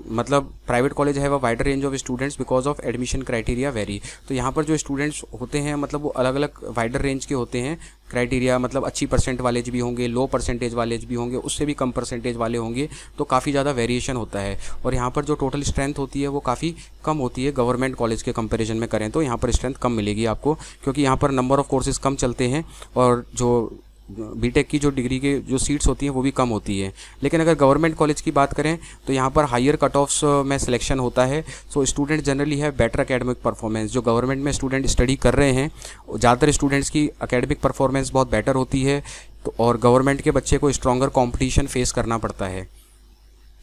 मतलब प्राइवेट कॉलेज है वह wider range of students because of admission criteria very. तो यहाँ पर जो स्टूडेंट्स होते हैं मतलब वो अलग अलग वाइडर रेंज के होते हैं क्राइटेरिया, मतलब अच्छी परसेंट वाले भी होंगे, लो परसेंटेज वाले भी होंगे, उससे भी कम परसेंटेज वाले होंगे। तो काफ़ी ज़्यादा वेरिएशन होता है। और यहाँ पर जो टोटल स्ट्रेंथ होती है वो काफ़ी कम होती है गवर्नमेंट कॉलेज के कंपैरिजन में करें तो यहाँ पर स्ट्रेंथ कम मिलेगी आपको, क्योंकि यहाँ पर नंबर ऑफ़ कोर्सेज कम चलते हैं और जो बीटेक की जो डिग्री के जो सीट्स होती हैं वो भी कम होती है। लेकिन अगर गवर्नमेंट कॉलेज की बात करें तो यहाँ पर हायर कट ऑफ्स में सिलेक्शन होता है। सो स्टूडेंट जनरली है बेटर एकेडमिक परफॉर्मेंस। जो गवर्नमेंट में स्टूडेंट स्टडी कर रहे हैं ज़्यादातर स्टूडेंट्स की एकेडमिक परफॉर्मेंस बहुत बेटर होती है, तो और गवर्नमेंट के बच्चे को स्ट्रॉन्गर कॉम्पिटिशन फेस करना पड़ता है।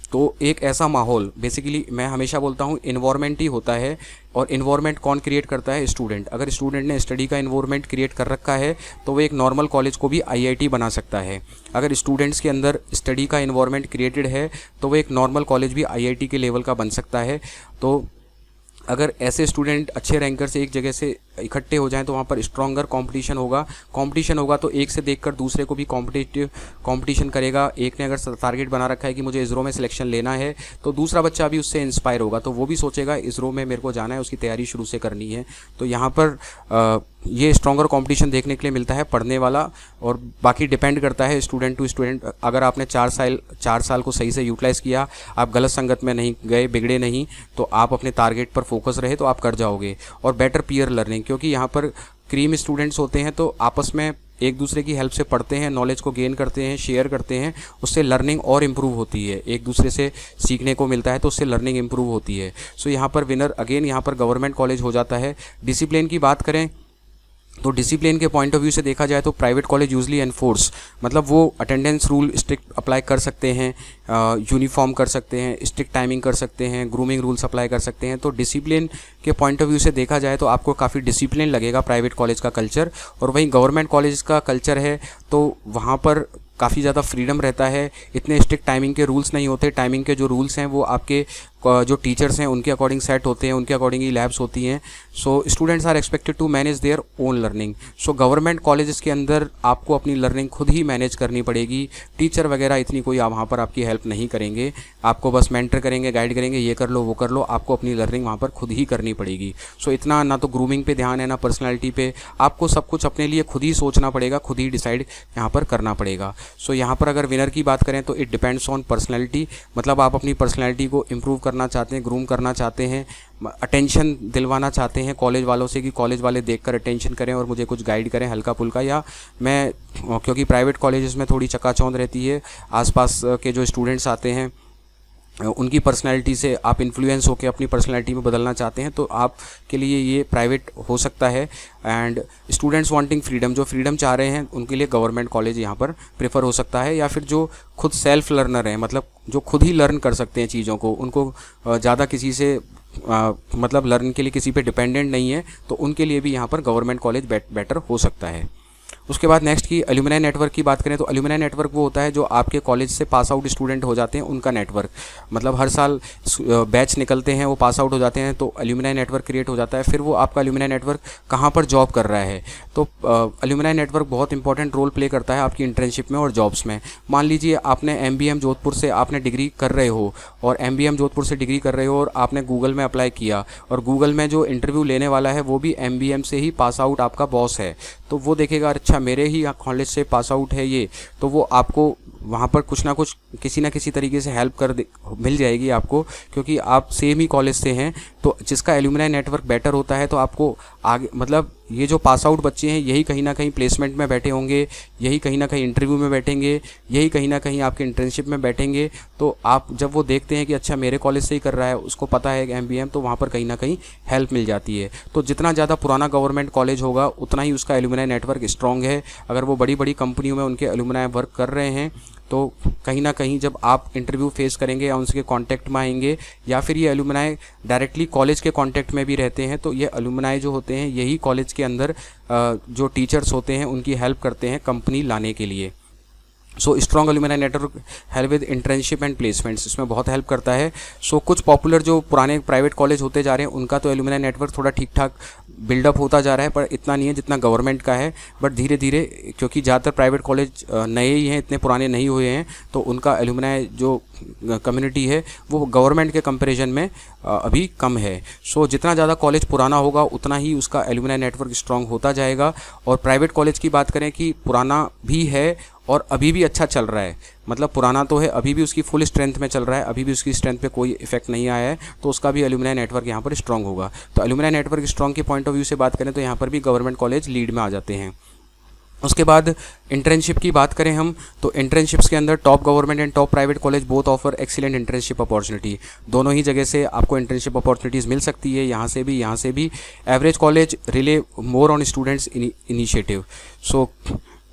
तो एक ऐसा माहौल, बेसिकली मैं हमेशा बोलता हूँ इन्वायरमेंट ही होता है, और इन्वायरमेंट कौन क्रिएट करता है? स्टूडेंट। अगर स्टूडेंट ने स्टडी का इन्वायरमेंट क्रिएट कर रखा है तो वो एक नॉर्मल कॉलेज को भी IIT बना सकता है। अगर स्टूडेंट्स के अंदर स्टडी का इन्वायरमेंट क्रिएटेड है तो वो एक नॉर्मल कॉलेज भी IIT के लेवल का बन सकता है। तो अगर ऐसे स्टूडेंट अच्छे रैंकर से एक जगह से इकट्ठे हो जाएं तो वहाँ पर स्ट्रॉन्गर कंपटीशन होगा तो एक से देखकर दूसरे को भी कंपटीशन करेगा। एक ने अगर टारगेट बना रखा है कि मुझे इसरो में सिलेक्शन लेना है तो दूसरा बच्चा भी उससे इंस्पायर होगा, तो वो भी सोचेगा इसरो में मेरे को जाना है, उसकी तैयारी शुरू से करनी है। तो यहाँ पर ये स्ट्रॉन्गर कंपटीशन देखने के लिए मिलता है पढ़ने वाला, और बाकी डिपेंड करता है स्टूडेंट टू स्टूडेंट। अगर आपने 4 साल को सही से यूटिलाइज़ किया, आप गलत संगत में नहीं गए, बिगड़े नहीं, तो आप अपने टारगेट पर फोकस रहे तो आप कर जाओगे। और बेटर पीयर लर्निंग, क्योंकि यहाँ पर क्रीम स्टूडेंट्स होते हैं तो आपस में एक दूसरे की हेल्प से पढ़ते हैं, नॉलेज को गेन करते हैं, शेयर करते हैं, उससे लर्निंग और इम्प्रूव होती है, एक दूसरे से सीखने को मिलता है तो उससे लर्निंग इम्प्रूव होती है। सो यहाँ पर विनर अगेन यहाँ पर गवर्नमेंट कॉलेज हो जाता है। डिसिप्लिन की बात करें तो डिसिप्लिन के पॉइंट ऑफ व्यू से देखा जाए तो प्राइवेट कॉलेज यूजली एनफोर्स, मतलब वो अटेंडेंस रूल स्ट्रिक्ट अप्लाई कर सकते हैं, यूनिफॉर्म कर सकते हैं, स्ट्रिक्ट टाइमिंग कर सकते हैं, ग्रूमिंग रूल्स अप्लाई कर सकते हैं। तो डिसिप्लिन के पॉइंट ऑफ व्यू से देखा जाए तो आपको काफ़ी डिसिप्लिन लगेगा प्राइवेट कॉलेज का कल्चर। और वहीं गवर्नमेंट कॉलेज का कल्चर है तो वहाँ पर काफ़ी ज़्यादा फ्रीडम रहता है, इतने स्ट्रिक्ट टाइमिंग के रूल्स नहीं होते। टाइमिंग के जो रूल्स हैं वो आपके जो टीचर्स हैं उनके अकॉर्डिंग सेट होते हैं, उनके अकॉर्डिंग ही लैब्स होती हैं। So students are expected to manage their own learning. So government colleges के अंदर आपको अपनी लर्निंग खुद ही मैनेज करनी पड़ेगी। टीचर वगैरह इतनी कोई वहाँ पर आपकी हेल्प नहीं करेंगे, आपको बस मेंटर करेंगे, गाइड करेंगे, ये कर लो वो कर लो, आपको अपनी लर्निंग वहाँ पर खुद ही करनी पड़ेगी। सो इतना ना तो ग्रूमिंग पे ध्यान है ना पर्सनैलिटी पे, आपको सब कुछ अपने लिए खुद ही सोचना पड़ेगा, खुद ही डिसाइड यहाँ पर करना पड़ेगा। सो यहाँ पर अगर विनर की बात करें तो इट डिपेंड्स ऑन पर्सनैलिटी, मतलब आप अपनी पर्सनैलिटी को इम्प्रूव करना चाहते हैं, ग्रूम करना चाहते हैं, अटेंशन दिलवाना चाहते हैं कॉलेज वालों से कि कॉलेज वाले देखकर अटेंशन करें और मुझे कुछ गाइड करें हल्का फुल्का, या मैं क्योंकि प्राइवेट कॉलेजेस में थोड़ी चकाचौंध रहती है, आसपास के जो स्टूडेंट्स आते हैं उनकी पर्सनैलिटी से आप इन्फ्लुएंस होकर अपनी पर्सनैलिटी में बदलना चाहते हैं तो आपके लिए ये प्राइवेट हो सकता है। एंड स्टूडेंट्स वांटिंग फ्रीडम, जो फ्रीडम चाह रहे हैं उनके लिए गवर्नमेंट कॉलेज यहाँ पर प्रेफर हो सकता है। या फिर जो खुद सेल्फ लर्नर हैं, मतलब जो खुद ही लर्न कर सकते हैं चीज़ों को, उनको ज़्यादा किसी से मतलब लर्न के लिए किसी पे डिपेंडेंट नहीं है, तो उनके लिए भी यहाँ पर गवर्नमेंट कॉलेज बेटर हो सकता है। उसके बाद नेक्स्ट की एल्यूमिनाई नेटवर्क की बात करें तो एल्यूमिनाई नेटवर्क वो होता है जो आपके कॉलेज से पास आउट स्टूडेंट हो जाते हैं उनका नेटवर्क। मतलब हर साल बैच निकलते हैं, वो पास आउट हो जाते हैं तो एल्यूमिनाई नेटवर्क क्रिएट हो जाता है। फिर वो आपका एल्यूमिनाई नेटवर्क कहाँ पर जॉब कर रहा है, तो एल्यूमिनाई नेटवर्क बहुत इंपॉर्टेंट रोल प्ले करता है आपकी इंटर्नशिप में और जॉब्स में। मान लीजिए आपने MBM जोधपुर से आपने डिग्री कर रहे हो और MBM जोधपुर से डिग्री कर रहे हो और आपने गूगल में अप्लाई किया और गूगल में जो इंटरव्यू लेने वाला है वो भी MBM से ही पास आउट आपका बॉस है, तो वो देखेगा अच्छा मेरे ही कॉलेज से पास आउट है ये, तो वो आपको वहाँ पर कुछ ना कुछ किसी ना किसी तरीके से हेल्प मिल जाएगी आपको, क्योंकि आप सेम ही कॉलेज से हैं। तो जिसका एल्यूमिनाई नेटवर्क बेटर होता है तो आपको आगे मतलब ये जो पास आउट बच्चे हैं यही कहीं ना कहीं प्लेसमेंट में बैठे होंगे, यही कहीं ना कहीं इंटरव्यू में बैठेंगे, यही कहीं ना कहीं आपके इंटर्नशिप में बैठेंगे। तो आप जब वो देखते हैं कि अच्छा मेरे कॉलेज से ही कर रहा है, उसको पता है MBM, तो वहाँ पर कहीं ना कहीं हेल्प मिल जाती है। तो जितना ज़्यादा पुराना गवर्नमेंट कॉलेज होगा उतना ही उसका एल्यूमिनाई नेटवर्क स्ट्रॉन्ग है। अगर वो बड़ी बड़ी कंपनियों में उनके एल्यूमिनाई वर्क कर रहे हैं तो कहीं ना कहीं जब आप इंटरव्यू फेस करेंगे या उनके कांटेक्ट में आएंगे या फिर ये एल्यूमिनाई डायरेक्टली कॉलेज के कांटेक्ट में भी रहते हैं, तो ये एल्यूमिनाई जो होते हैं यही कॉलेज के अंदर जो टीचर्स होते हैं उनकी हेल्प करते हैं कंपनी लाने के लिए। So strong alumni network help with internship and placements, इसमें बहुत हेल्प करता है। सो कुछ पॉपुलर जो पुराने प्राइवेट कॉलेज होते जा रहे हैं उनका तो एल्यूमिनाई नेटवर्क थोड़ा ठीक ठाक बिल्डअप होता जा रहा है, पर इतना नहीं है जितना गवर्नमेंट का है। बट धीरे धीरे, क्योंकि ज़्यादातर प्राइवेट कॉलेज नए ही हैं, इतने पुराने नहीं हुए हैं, तो उनका एल्यूमिनाई जो कम्युनिटी है वो गवर्नमेंट के कंपैरिजन में अभी कम है। सो जितना ज़्यादा कॉलेज पुराना होगा उतना ही उसका एल्यूमिनाई नेटवर्क स्ट्रॉन्ग होता जाएगा। और प्राइवेट कॉलेज की बात करें कि पुराना भी है और अभी भी अच्छा चल रहा है, मतलब पुराना तो है, अभी भी उसकी फुल स्ट्रेंथ में चल रहा है, अभी भी उसकी स्ट्रेंथ पे कोई इफेक्ट नहीं आया है, तो उसका भी एल्यूमिनाई नेटवर्क यहाँ पर स्ट्रॉन्ग होगा। तो एल्यूमिनाई नेटवर्क स्ट्रॉन्ग के पॉइंट ऑफ व्यू से बात करें तो यहाँ पर भी गवर्नमेंट कॉलेज लीड में आ जाते हैं। उसके बाद इंटर्नशिप की बात करें हम तो इंटर्नशिप्स के अंदर top government and top private college both offer excellent internship opportunity. दोनों ही जगह से आपको इंटर्नशिप अपॉर्चुनिटीज़ मिल सकती है, यहाँ से भी यहाँ से भी। Average college relay more on students initiative. So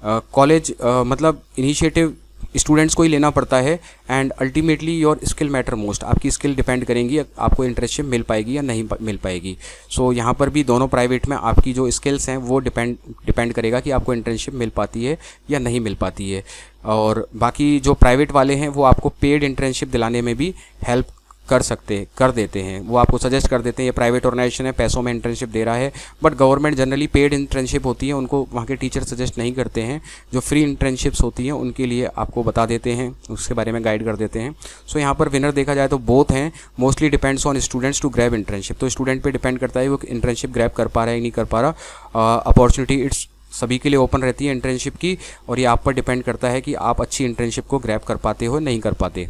college मतलब इनिशिएटिव स्टूडेंट्स को ही लेना पड़ता है and ultimately your skill matter most. आपकी स्किल डिपेंड करेंगी आपको इंटर्नशिप मिल पाएगी या नहीं मिल पाएगी। सो यहाँ पर भी दोनों प्राइवेट में आपकी जो स्किल्स हैं वो डिपेंड करेगा कि आपको इंटर्नशिप मिल पाती है या नहीं मिल पाती है। और बाकी जो प्राइवेट वाले हैं वो आपको पेड इंटर्नशिप दिलाने में भी हेल्प कर देते हैं, वो आपको सजेस्ट कर देते हैं ये प्राइवेट ऑर्गेनाइजेशन है, पैसों में इंटर्नशिप दे रहा है। But government generally paid internship होती है उनको वहाँ के टीचर सजेस्ट नहीं करते हैं। जो फ्री इंटर्नशिप्स होती हैं उनके लिए आपको बता देते हैं, उसके बारे में गाइड कर देते हैं। सो यहाँ पर विनर देखा जाए तो बोथ हैं। Mostly depends on students to grab internship, तो स्टूडेंट पे डिपेंड करता है वो इंटर्नशिप ग्रैब कर पा रहा है नहीं कर पा रहा। अपॉर्चुनिटी इट्स सभी के लिए ओपन रहती है इंटर्नशिप की, और ये आप पर डिपेंड करता है कि आप अच्छी इंटर्नशिप को ग्रैब कर पाते हो नहीं कर पाते।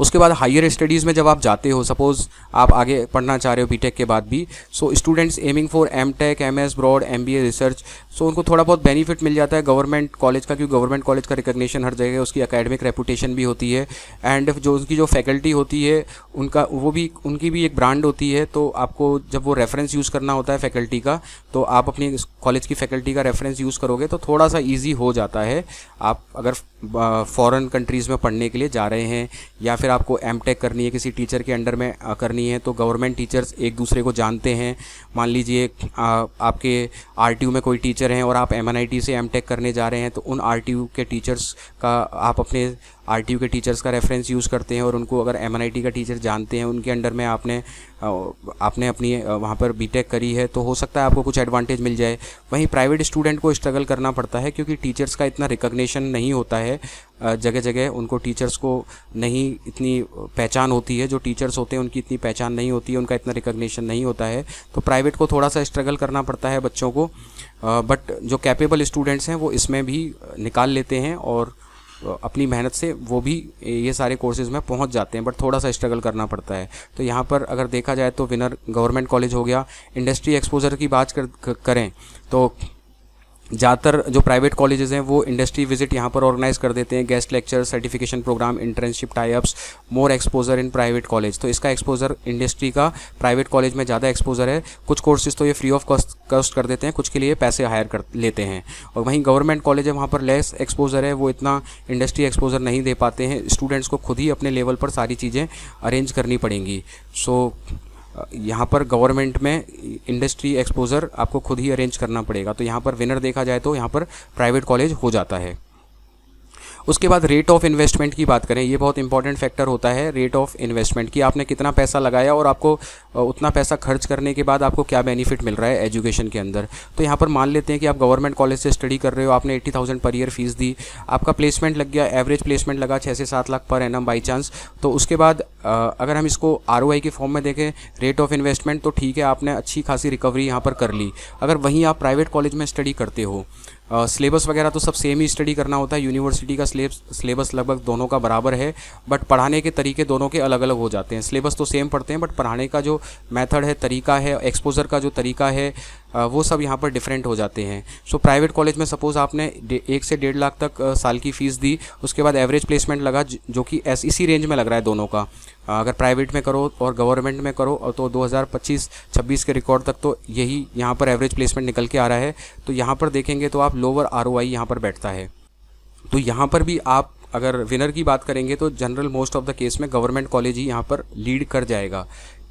उसके बाद हायर स्टडीज़ में जब आप जाते हो, सपोज़ आप आगे पढ़ना चाह रहे हो बीटेक के बाद भी, so students aiming for M Tech, MS abroad, MBA research, so उनको थोड़ा बहुत बेनिफिट मिल जाता है गवर्नमेंट कॉलेज का, क्योंकि गवर्नमेंट कॉलेज का रिकग्निशन हर जगह, उसकी एकेडमिक रेपुटेशन भी होती है एंड जो उसकी जो फैकल्टी होती है उनकी भी एक ब्रांड होती है। तो आपको जब वो रेफरेंस यूज़ करना होता है फैकल्टी का, तो आप अपनी कॉलेज की फैकल्टी का रेफरेंस यूज़ करोगे तो थोड़ा सा ईजी हो जाता है। आप अगर फॉरेन कंट्रीज़ में पढ़ने के लिए जा रहे हैं या फिर आपको एमटेक करनी है, किसी टीचर के अंडर में करनी है, तो गवर्नमेंट टीचर्स एक दूसरे को जानते हैं। मान लीजिए आपके आरटीयू में कोई टीचर हैं और आप एमएनआईटी से एमटेक करने जा रहे हैं, तो उन आरटीयू के टीचर्स का आप अपने आरटीयू के टीचर्स का रेफरेंस यूज़ करते हैं, और उनको अगर एमएनआईटी का टीचर जानते हैं, उनके अंडर में आपने अपनी वहाँ पर बीटेक करी है, तो हो सकता है आपको कुछ एडवांटेज मिल जाए। वहीं प्राइवेट स्टूडेंट को स्ट्रगल करना पड़ता है क्योंकि टीचर्स का इतना रिकग्निशन नहीं होता है, जगह जगह उनको टीचर्स को नहीं इतनी पहचान होती है, जो टीचर्स होते हैं उनकी इतनी पहचान नहीं होती है, उनका इतना रिकग्निशन नहीं होता है, तो प्राइवेट को थोड़ा सा स्ट्रगल करना पड़ता है बच्चों को। बट जो कैपेबल स्टूडेंट्स हैं वो इसमें भी निकाल लेते हैं और अपनी मेहनत से वो भी ये सारे कोर्सेज़ में पहुंच जाते हैं, बट थोड़ा सा स्ट्रगल करना पड़ता है। तो यहाँ पर अगर देखा जाए तो विनर गवर्नमेंट कॉलेज हो गया। इंडस्ट्री एक्सपोजर की बात करें तो ज़्यादातर जो प्राइवेट कॉलेजेस हैं वो इंडस्ट्री विजिट यहाँ पर ऑर्गेनाइज कर देते हैं, guest lecture, certification programme, internship tie ups, more exposure in private college. तो इसका एक्सपोजर इंडस्ट्री का प्राइवेट कॉलेज में ज़्यादा एक्सपोजर है। कुछ कोर्सेज तो ये फ्री ऑफ कॉस्ट कर देते हैं, कुछ के लिए पैसे हायर कर लेते हैं, और वहीं गवर्नमेंट कॉलेज है वहाँ पर लेस एक्सपोजर है, वो इतना इंडस्ट्री एक्सपोजर नहीं दे पाते हैं। स्टूडेंट्स को खुद ही अपने लेवल पर सारी चीज़ें अरेंज करनी पड़ेंगी। सो यहाँ पर गवर्नमेंट में इंडस्ट्री एक्सपोजर आपको खुद ही अरेंज करना पड़ेगा। तो यहाँ पर विनर देखा जाए तो यहाँ पर प्राइवेट कॉलेज हो जाता है। उसके बाद रेट ऑफ इन्वेस्टमेंट की बात करें, ये बहुत इंपॉर्टेंट फैक्टर होता है रेट ऑफ इन्वेस्टमेंट की, आपने कितना पैसा लगाया और आपको उतना पैसा खर्च करने के बाद आपको क्या बेनिफिट मिल रहा है एजुकेशन के अंदर। तो यहाँ पर मान लेते हैं कि आप गवर्नमेंट कॉलेज से स्टडी कर रहे हो, आपने 80,000 पर ईयर फीस दी, आपका प्लेसमेंट लग गया, एवरेज प्लेसमेंट लगा 6 से 7 lakh per annum by chance. तो उसके बाद अगर हम इसको ROI के फॉर्म में देखें रेट ऑफ इन्वेस्टमेंट, तो ठीक है आपने अच्छी खासी रिकवरी यहाँ पर कर ली। अगर वहीं आप प्राइवेट कॉलेज में स्टडी करते हो, सिलेबस वगैरह तो सब सेम ही स्टडी करना होता है, यूनिवर्सिटी का सिलेबस लगभग दोनों का बराबर है, बट पढ़ाने के तरीके दोनों के अलग अलग हो जाते हैं। सिलेबस तो सेम पढ़ते हैं बट पढ़ाने का जो मेथड है, तरीका है, एक्सपोजर का जो तरीका है, वो सब यहाँ पर डिफरेंट हो जाते हैं। सो प्राइवेट कॉलेज में सपोज़ आपने 1 से 1.5 लाख तक साल की फ़ीस दी, उसके बाद एवरेज प्लेसमेंट लगा जो कि इसी रेंज में लग रहा है दोनों का। अगर प्राइवेट में करो और गवर्नमेंट में करो तो 2025-26 के रिकॉर्ड तक तो यही यहाँ पर एवरेज प्लेसमेंट निकल के आ रहा है। तो यहाँ पर देखेंगे तो आप लोअर ROI यहाँ पर बैठता है। तो यहाँ पर भी आप अगर विनर की बात करेंगे तो general most of the case में गवर्नमेंट कॉलेज ही यहाँ पर लीड कर जाएगा,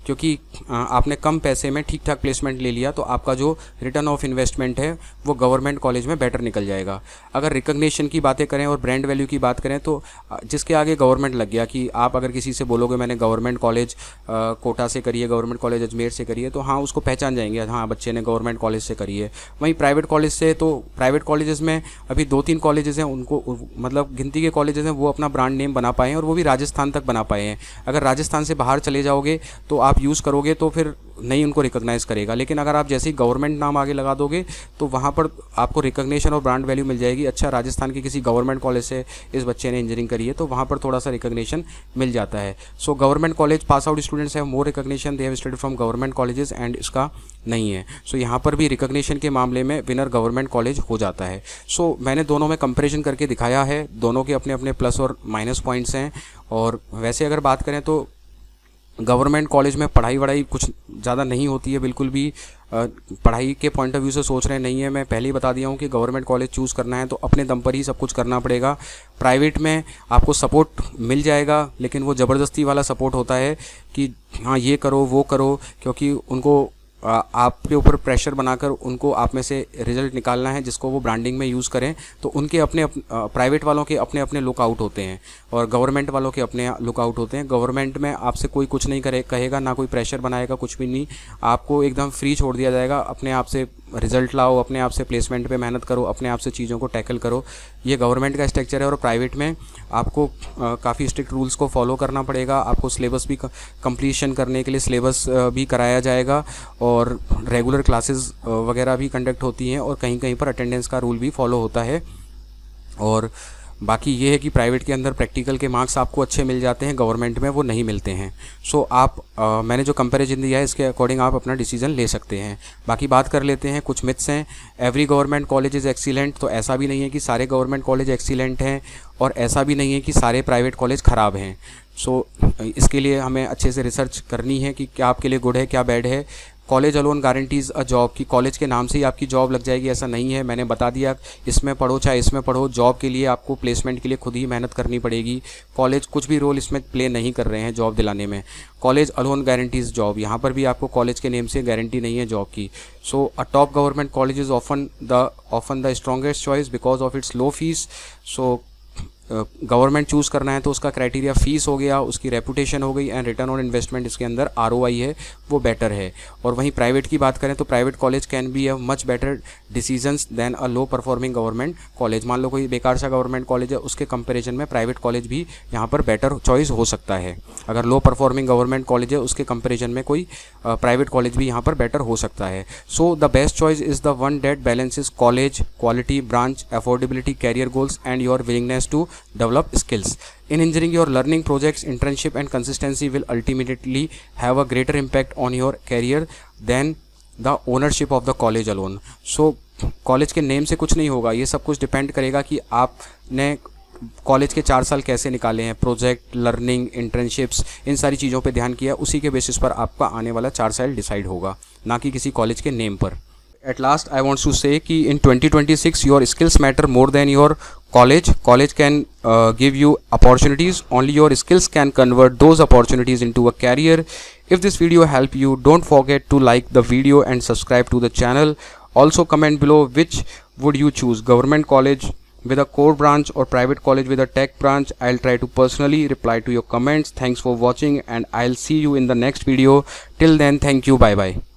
क्योंकि आपने कम पैसे में ठीक ठाक प्लेसमेंट ले लिया तो आपका जो रिटर्न ऑफ इन्वेस्टमेंट है वो गवर्नमेंट कॉलेज में बेटर निकल जाएगा। अगर रिकग्निशन की बातें करें और ब्रांड वैल्यू की बात करें तो जिसके आगे गवर्नमेंट लग गया, कि आप अगर किसी से बोलोगे मैंने गवर्नमेंट कॉलेज कोटा से करी है, गवर्नमेंट कॉलेज अजमेर से करी है, तो हाँ उसको पहचान जाएंगे, हाँ बच्चे ने गवर्नमेंट कॉलेज से करी है। वहीं प्राइवेट कॉलेज से, तो प्राइवेट कॉलेजेस में अभी 2-3 कॉलेजेस हैं, उनको मतलब गिनती के कॉलेजेस हैं, वो अपना ब्रांड नेम बना पाए हैं और वो भी राजस्थान तक बना पाए हैं। अगर राजस्थान से बाहर चले जाओगे तो आप यूज़ करोगे तो फिर नहीं उनको रिकॉग्नाइज़ करेगा, लेकिन अगर आप जैसे ही गवर्नमेंट नाम आगे लगा दोगे तो वहाँ पर आपको रिकॉग्निशन और ब्रांड वैल्यू मिल जाएगी। अच्छा, राजस्थान के किसी गवर्नमेंट कॉलेज से इस बच्चे ने इंजीनियरिंग करी है तो वहाँ पर थोड़ा सा रिकॉग्निशन मिल जाता है। So government college pass out students have more recognition, they have studied from government colleges, and इसका नहीं है। सो यहाँ पर भी रिकॉग्निशन के मामले में विनर गवर्नमेंट कॉलेज हो जाता है। सो मैंने दोनों में कंपेरिजन करके दिखाया है, दोनों के अपने अपने प्लस और माइनस पॉइंट्स हैं। और वैसे अगर बात करें तो गवर्नमेंट कॉलेज में पढ़ाई वढ़ाई कुछ ज़्यादा नहीं होती है, बिल्कुल भी पढ़ाई के पॉइंट ऑफ व्यू से सोच रहे नहीं है। मैं पहले ही बता दिया हूँ कि गवर्नमेंट कॉलेज चूज़ करना है तो अपने दम पर ही सब कुछ करना पड़ेगा। प्राइवेट में आपको सपोर्ट मिल जाएगा, लेकिन वो ज़बरदस्ती वाला सपोर्ट होता है कि हाँ ये करो वो करो, क्योंकि उनको आपके ऊपर प्रेशर बनाकर उनको आप में से रिजल्ट निकालना है जिसको वो ब्रांडिंग में यूज़ करें। तो उनके अपने प्राइवेट वालों के अपने अपने लुकआउट होते हैं और गवर्नमेंट वालों के अपने लुकआउट होते हैं। गवर्नमेंट में आपसे कोई कुछ नहीं कहेगा, ना कोई प्रेशर बनाएगा, कुछ भी नहीं, आपको एकदम फ्री छोड़ दिया जाएगा। अपने आप से रिजल्ट लाओ, अपने आप से प्लेसमेंट पे मेहनत करो, अपने आप से चीज़ों को टैकल करो। ये गवर्नमेंट का स्ट्रक्चर है। और प्राइवेट में आपको काफ़ी स्ट्रिक्ट रूल्स को फॉलो करना पड़ेगा। आपको सिलेबस भी कंप्लीशन करने के लिए सिलेबस भी कराया जाएगा और रेगुलर क्लासेस वगैरह भी कंडक्ट होती हैं और कहीं कहीं पर अटेंडेंस का रूल भी फॉलो होता है। और बाकी ये है कि प्राइवेट के अंदर प्रैक्टिकल के मार्क्स आपको अच्छे मिल जाते हैं, गवर्नमेंट में वो नहीं मिलते हैं। सो आप मैंने जो कंपैरिजन दिया है इसके अकॉर्डिंग आप अपना डिसीजन ले सकते हैं। बाकी बात कर लेते हैं, कुछ मिथ्स हैं। Every government college is excellent, तो ऐसा भी नहीं है कि सारे गवर्नमेंट कॉलेज एक्सीलेंट हैं और ऐसा भी नहीं है कि सारे प्राइवेट कॉलेज ख़राब हैं। सो इसके लिए हमें अच्छे से रिसर्च करनी है कि क्या आपके लिए गुड है क्या बैड है। College alone guarantees a job, कि कॉलेज के नाम से ही आपकी जॉब लग जाएगी ऐसा नहीं है। मैंने बता दिया, इसमें पढ़ो चाहे इसमें पढ़ो, जॉब के लिए आपको प्लेसमेंट के लिए खुद ही मेहनत करनी पड़ेगी। कॉलेज कुछ भी रोल इसमें प्ले नहीं कर रहे हैं जॉब दिलाने में। कॉलेज अलोन गारंटीज़ जॉब, यहाँ पर भी आपको कॉलेज के नेम से गारंटी नहीं है जॉब की। So a top government college is often the strongest choice because of its low fees. So government choose करना है तो उसका क्राइटेरिया फ़ीस हो गया, उसकी रेपुटेशन हो गई, एंड रिटर्न ऑन इन्वेस्टमेंट इसके अंदर ROI है वो बेटर है। और वहीं प्राइवेट की बात करें तो private college can be a much better decisions then a low performing government college. मान लो कोई बेकार सा गवर्नमेंट कॉलेज है, उसके कंपैरिजन में प्राइवेट कॉलेज भी यहाँ पर बेटर चॉइस हो सकता है। अगर लो परफॉर्मिंग गवर्नमेंट कॉलेज है उसके कंपैरिजन में कोई प्राइवेट कॉलेज भी यहाँ पर बेटर हो सकता है। So the best choice is the one that balances college, quality, branch, affordability, career goals and your willingness to develop skills. In engineering, your learning projects, internship and consistency will ultimately have a greater impact on your career than the ownership of the college alone. So college के name से कुछ नहीं होगा, ये सब कुछ depend करेगा कि आपने कॉलेज के 4 साल कैसे निकाले हैं, प्रोजेक्ट, लर्निंग, इंटर्नशिप्स, इन सारी चीज़ों पे ध्यान किया, उसी के बेसिस पर आपका आने वाला 4 साल डिसाइड होगा, ना कि किसी कॉलेज के नेम पर। At last, I want to say कि in 2026 your skills matter more than your college. College can give you opportunities. Only your skills can convert those opportunities into a career. If this video helped you, don't forget to like the video and subscribe to the channel. Also comment below which would you choose, government college with a core branch or private college with a tech branch. I'll try to personally reply to your comments. Thanks for watching and I'll see you in the next video. Till then, thank you. Bye bye.